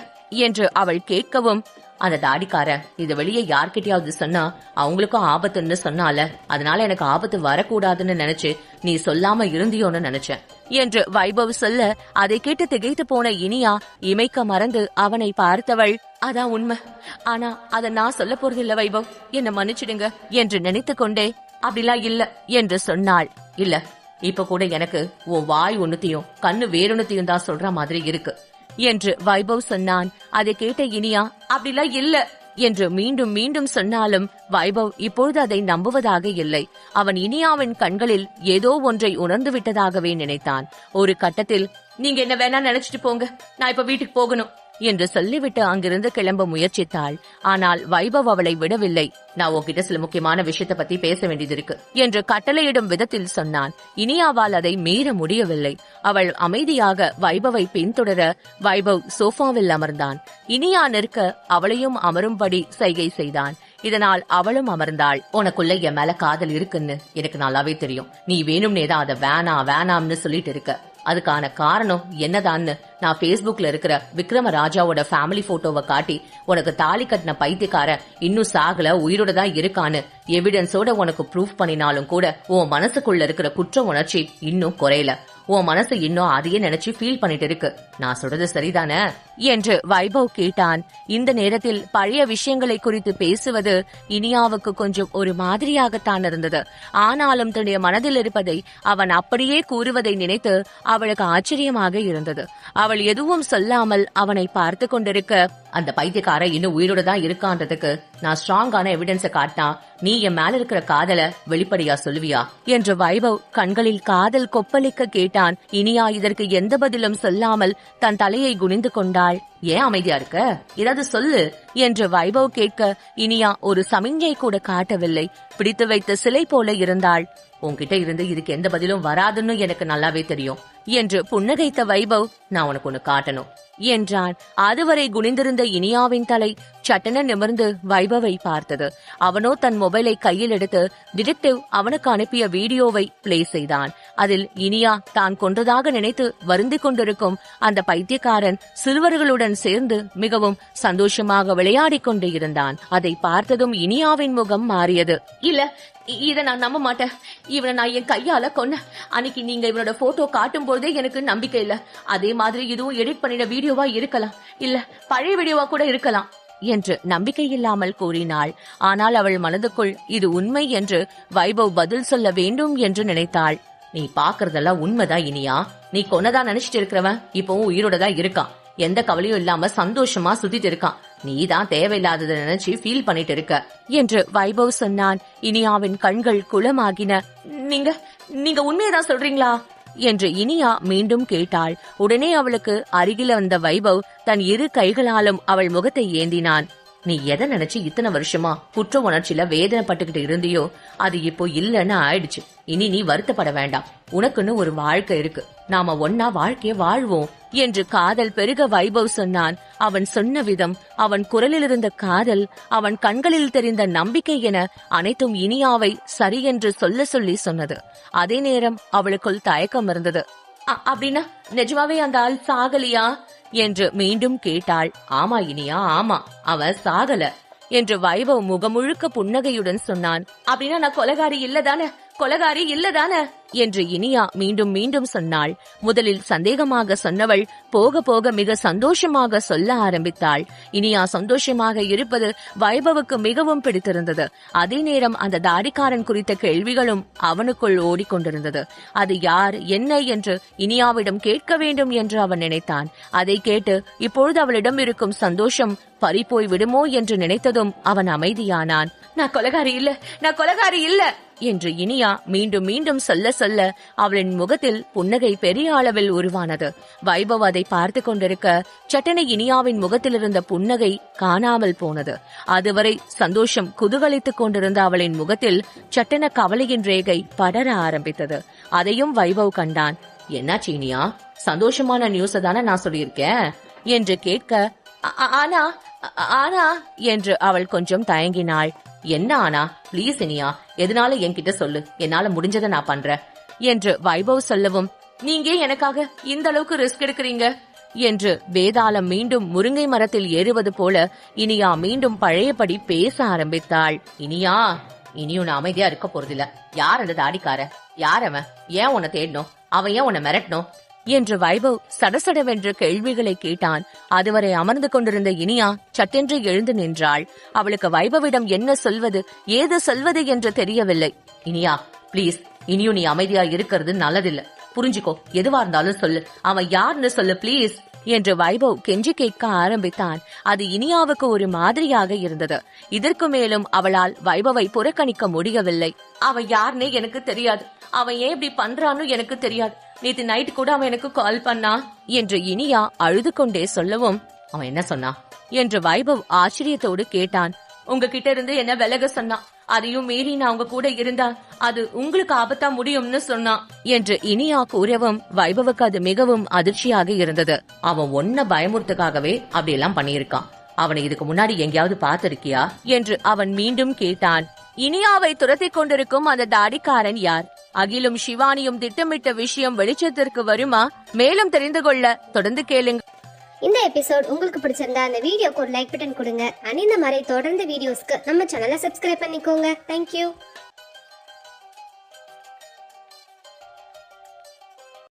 என்று அவள் கேட்கவும், அந்த தாடிக்காரன் இது வெளியே யார்கிட்டயாவது சொன்னா அவங்களுக்கும் ஆபத்துன்னு சொன்னால, அதனால எனக்கு ஆபத்து வரக்கூடாதுன்னு நினைச்சு நீ சொல்லாம இருந்தியோன்னு நினைச்சேன் என்று வைபவ் சொல்ல, அதை கேட்டு திகைத்து போன இனியா இமைக்க மறந்து அவனை பார்த்தவள், அதான் உண்மை, ஆனா அத நான் சொல்ல போறதில்ல வைபவ், என்ன மன்னிச்சிடுங்க என்று நினைத்து கொண்டே, அப்படிலாம் இல்ல என்று சொன்னாள். இல்ல, இப்ப கூட எனக்கு உன் வாய் ஒண்ணுத்தையும் கண்ணு வேறொன்னுத்தையும் தான் சொல்ற மாதிரி இருக்கு என்று வைபவ் சொன்னான். அதை கேட்ட இனியா, அப்படிலாம் இல்ல என்று மீண்டும் மீண்டும் சொன்னாலும் வைபவ் இப்பொழுது அதை நம்புவதாக இல்லை. அவன் இனியாவின் கண்களில் ஏதோ ஒன்றை உணர்ந்து விட்டதாகவே நினைத்தான். ஒரு கட்டத்தில், நீங்க என்ன வேணா நினைச்சிட்டு போங்க, நான் இப்ப வீட்டுக்கு போகணும் என்று சொல்லிவிட்டு அங்கிருந்து கிளம்ப முயற்சித்தாள். ஆனால் வைபவ் அவளை விடவில்லை. நான் உன்கிட்ட சில முக்கியமான விஷயத்தை பத்தி பேச வேண்டியது இருக்கு என்று கட்டளையிடும் விதத்தில் சொன்னான். இனியாவால் அதை மீற முடியவில்லை. அவள் அமைதியாக வைபவை பின்தொடர வைபவ் சோஃபாவில் அமர்ந்தான். இனியா நிற்க அவளையும் அமரும்படி சைகை செய்தான். இதனால் அவளும் அமர்ந்தாள். உனக்குள்ள என் மேல காதல் இருக்குன்னு எனக்கு நல்லாவே தெரியும். நீ வேணும்னேதான் அதை வேணாம்னு சொல்லிட்டு இருக்க. அதுக்கான காரணம் என்னதான்னு நான் Facebookல இருக்கிற விக்ரம ராஜாவோட ஃபேமிலி போட்டோவை காட்டி, உனக்கு தாலி கட்டின பைத்தியக்காரன் இன்னும் சாகல, உயிரோட தான் இருக்கான்னு எவிடன்ஸோட உனக்கு ப்ரூஃப் பண்ணினாலும் கூட உன் மனசுக்குள்ள இருக்கிற குற்ற உணர்ச்சி இன்னும் குறையல. உன் மனசு இன்னும் அதையே நினைச்சு ஃபீல் பண்ணிட்டு இருக்கு. நான் சொல்றது சரிதானே என்று வைபவ் கேட்டான். இந்த நேரத்தில் பழைய விஷயங்களை குறித்து பேசுவது இனியாவுக்கு கொஞ்சம் ஒரு மாதிரியாகத்தான் இருந்தது. ஆனாலும் தன்னுடைய மனதில் இருப்பதை அவன் அப்படியே கூறுவதை நினைத்து அவளுக்கு ஆச்சரியமாக இருந்தது. அவள் எதுவும் சொல்லாமல் அவனை பார்த்து கொண்டிருக்க, அந்த பைத்தியக்கார இன்னும் உயிரோட தான் இருக்கான்றதுக்கு நான் ஸ்ட்ராங்கான எவிடன்ஸ காட்டினா நீ என் மேல இருக்கிற காதல வெளிப்படையா சொல்லுவியா என்று வைபவ் கண்களில் காதல் கொப்பளிக்க கேட்டான். இனியா இதற்கு எந்த பதிலும் சொல்லாமல் தன் தலையை குனிந்து கொண்டாள். ஏன் அமைதியா இருக்க, ஏதாவது சொல்லு என்று வைபவ் கேட்க இனியா ஒரு சமிஞ்சை கூட காட்டவில்லை. பிடித்து வைத்த சிலை போல இருந்தாள். உன்கிட்ட இருந்து இதுக்கு எந்த பதிலும் வராதுன்னு எனக்கு நல்லாவே தெரியும் என்று புன்னகைத்த வைபவ், நான் உனக்கு ஒண்ணு காட்டணும் என்றான். அதுவரை குனிந்திருந்த இனியாவின் தலை சட்டென நிமிர்ந்து வைபவை பார்த்தது. அவனோ தன் மொபைலை கையில் எடுத்து டிடெக்டிவ் அவனுக்கு அனுப்பிய வீடியோவை பிளே செய்தான். அதில் இனியா தான் கொன்றதாக நினைத்து வருந்திக் கொண்டிருக்கும் அந்த பைத்தியக்காரன் சிறுவர்களுடன் சேர்ந்து மிகவும் சந்தோஷமாக விளையாடிக் கொண்டு இருந்தான். அதை பார்த்ததும் இனியாவின் முகம் மாறியது. இல்ல, இத நான் நம்ப மாட்டேன். இவனை நான் என் கையால கொன்ன. அன்னைக்கு நீங்க இவனோட போட்டோ காட்டும் போதே எனக்கு நம்பிக்கை இல்ல. அதே மாதிரி இதுவும் எடிட் பண்ணின வீடியோவா இருக்கலாம், இல்ல பழைய வீடியோவா கூட இருக்கலாம் என்று நம்பிக்கை இல்லாமல் கூறினாள். ஆனால் அவள் மனதுக்குள் இது உண்மை என்று வைபவ் பதில் சொல்ல வேண்டும் என்று நினைத்தாள். நீ பாக்குறதெல்லாம் உண்மைதான் இனியா. நீ கொன்னதான் நினைச்சிட்டு இருக்கிறவன் இப்பவும் உயிரோட தான் இருக்கான். எந்த கவலையும் இல்லாம சந்தோஷமா சுத்திட்டு இருக்கான். நீதான் தேவையில்லாததை நினைச்சு ஃபீல் பண்ணிட்டு இருக்க என்று வைபவ் சொன்னான். இனியாவின் கண்கள் குளமாகின. நீங்க உண்மையதான் சொல்றீங்களா என்று இனியா மீண்டும் கேட்டாள். உடனே அவளுக்கு அருகில வந்த வைபவ் தன் இரு கைகளாலும் அவள் முகத்தை ஏந்தினான். நீ எதை நினைச்சு இத்தனை வருஷமா குற்ற உணர்ச்சியில வேதனைப்பட்டுக்கிட்டு இருந்தியோ அது இப்போ இல்லன்னு ஆயிடுச்சு. இனி நீ வருத்தப்பட வேண்டாம். உனக்குன்னு ஒரு வாழ்க்கை இருக்கு. நாம ஒன்னா வாழ்க்கைய வாழ்வோம் என்று காதல் பெருக வைபவ் சொன்னான். அவன் சொன்ன விதம், அவன் குரலில் இருந்த காதல், அவன் கண்களில் தெரிந்த நம்பிக்கை என அனைத்தும் இனியாவை சரி என்று சொல்ல சொல்லி சொன்னது. அதே நேரம் அவளுக்குள் தயக்கம் இருந்தது. அப்படின்னா நிஜமாவே அந்த ஆள் சாகலியா என்று மீண்டும் கேட்டாள். ஆமா இனியா, ஆமா, அவன் சாகல என்று வைபவ் முகமுழுக்க புன்னகையுடன் சொன்னான். அப்படின்னா நான் கொலகாரி இல்லதானே என்று இனியா மீண்டும் மீண்டும் சொன்னாள். முதலில் சந்தேகமாக சொன்னவள் போக போக மிக சந்தோஷமாக சொல்ல ஆரம்பித்தாள். இனியா சந்தோஷமாக இருப்பது வைபவுக்கு மிகவும் பிடித்திருந்தது. அதே நேரம் அந்த தாடிக்காரன் குறித்த கேள்விகளும் அவனுக்குள் ஓடிக்கொண்டிருந்தது. அது யார், என்ன என்று இனியாவிடம் கேட்க வேண்டும் என்று அவன் நினைத்தான். அதை கேட்டு இப்பொழுது அவளிடம் இருக்கும் சந்தோஷம் பறிப்போய் விடுமோ என்று நினைத்ததும் அவன் அமைதியானான். நான் கொலகாரி இல்ல என்று இனியா மீண்டும் மீண்டும் சொல்ல சொல்ல அவளின் முகத்தில் புன்னகை பெரிய அளவில் உருவானது. வைபவ் அதை பார்த்து கொண்டிருக்க சட்டனை இனியாவின் முகத்தில் இருந்த புன்னகை காணாமல் போனது. அதுவரை சந்தோஷம் குதூகலித்துக் கொண்டிருந்த அவளின் முகத்தில் சட்டன கவலையின் ரேகை படர ஆரம்பித்தது. அதையும் வைபவ் கண்டான். என்னாச்சு இனியா, சந்தோஷமான நியூஸ் தானே நான் சொல்லியிருக்கேன் என்று கேட்க, ஆனா என்று அவள் கொஞ்சம் தயங்கினாள். என்ன ஆனா, பிளீஸ் இனியா, எதனால என்கிட்ட சொல்லு, என்னால முடிஞ்சதை நான் பண்றேன் என்று வைபவ் சொல்லவும், நீங்க எனக்காக இந்த அளவுக்கு ரிஸ்க் எடுக்கிறீங்க என்று வேதாளம் மீண்டும் முருங்கை மரத்தில் ஏறுவது போல இனியா மீண்டும் பழையபடி பேச ஆரம்பித்தாள். இனியும் நான் அமைதியா இருக்க போறதில்ல. யார் அந்த தாடிக்கார, யார் அவன், ஏன் உன்னை தேடணும், அவன் ஏன் உன்னை மிரட்டணும் என்று வைபவ் சடசடவென்று கேள்விகளை கேட்டான். அதுவரை அமர்ந்து கொண்டிருந்த இனியா சட்டென்று எழுந்து நின்றாள். அவளுக்கு வைபவிடம் என்ன சொல்வது, ஏது சொல்வது என்று தெரியவில்லை. இனியா பிளீஸ், இனியும் நீ அமைதியா இருக்கிறது நல்லதில்ல, புரிஞ்சுக்கோ, எதுவா இருந்தாலும் சொல்லு, அவன் யாருன்னு சொல்லு பிளீஸ் என்று வைபவ் கெஞ்சி கேட்க ஆரம்பித்தான். அது இனியாவுக்கு ஒரு மாதிரியாக இருந்தது. இதற்கு மேலும் அவளால் வைபவை புறக்கணிக்க முடியவில்லை. அவன் யாருன்னே எனக்கு தெரியாது, அவன் ஏன் இப்படி பண்றான்னு எனக்கு தெரியாது, நேத்து நைட் கூட அவன் எனக்கு கால் பண்ணா என்று இனியா அழுது கொண்டே சொல்லவும், அவன் என்ன சொன்னா என்று வைபவ் ஆச்சரியத்தோடு கேட்டான். உங்ககிட்ட இருந்து என்ன விலக சொன்னான், அதையும் மீறி நான் உங்க கூட இருந்தா அது உங்களுக்கு ஆபத்தா முடியும்னு சொன்னான் என்று இனியா கூறவும் வைபவுக்கு அது மிகவும் அதிர்ச்சியாக இருந்தது. அவன் ஒன்ன பயமுறுத்துக்காகவே அப்படியெல்லாம் பண்ணியிருக்கான். அவனை இதுக்கு முன்னாடி எங்கேயாவது பார்த்திருக்கியா என்று அவன் மீண்டும் கேட்டான். இனியாவை துரத்திக் கொண்டிருக்கும் அந்த தாடிக்காரன் யார், அகிலும் சிவானியும் திட்டமிட்ட விஷயம் வெளிச்சத்திற்கு வருமா, மேலும் தெரிந்து கொள்ள தொடர்ந்து கேளுங்க. இந்த எபிசோட் உங்களுக்கு பிடிச்சிருந்தா அந்த வீடியோக்கு ஒரு லைக் பட்டன் கொடுங்க. அண்ட் இந்த மாதிரி தொடர்ந்து வீடியோஸ்க்கு நம்ம சேனலை சப்ஸ்கிரைப் பண்ணிக்கோங்க. தேங்க்யூ.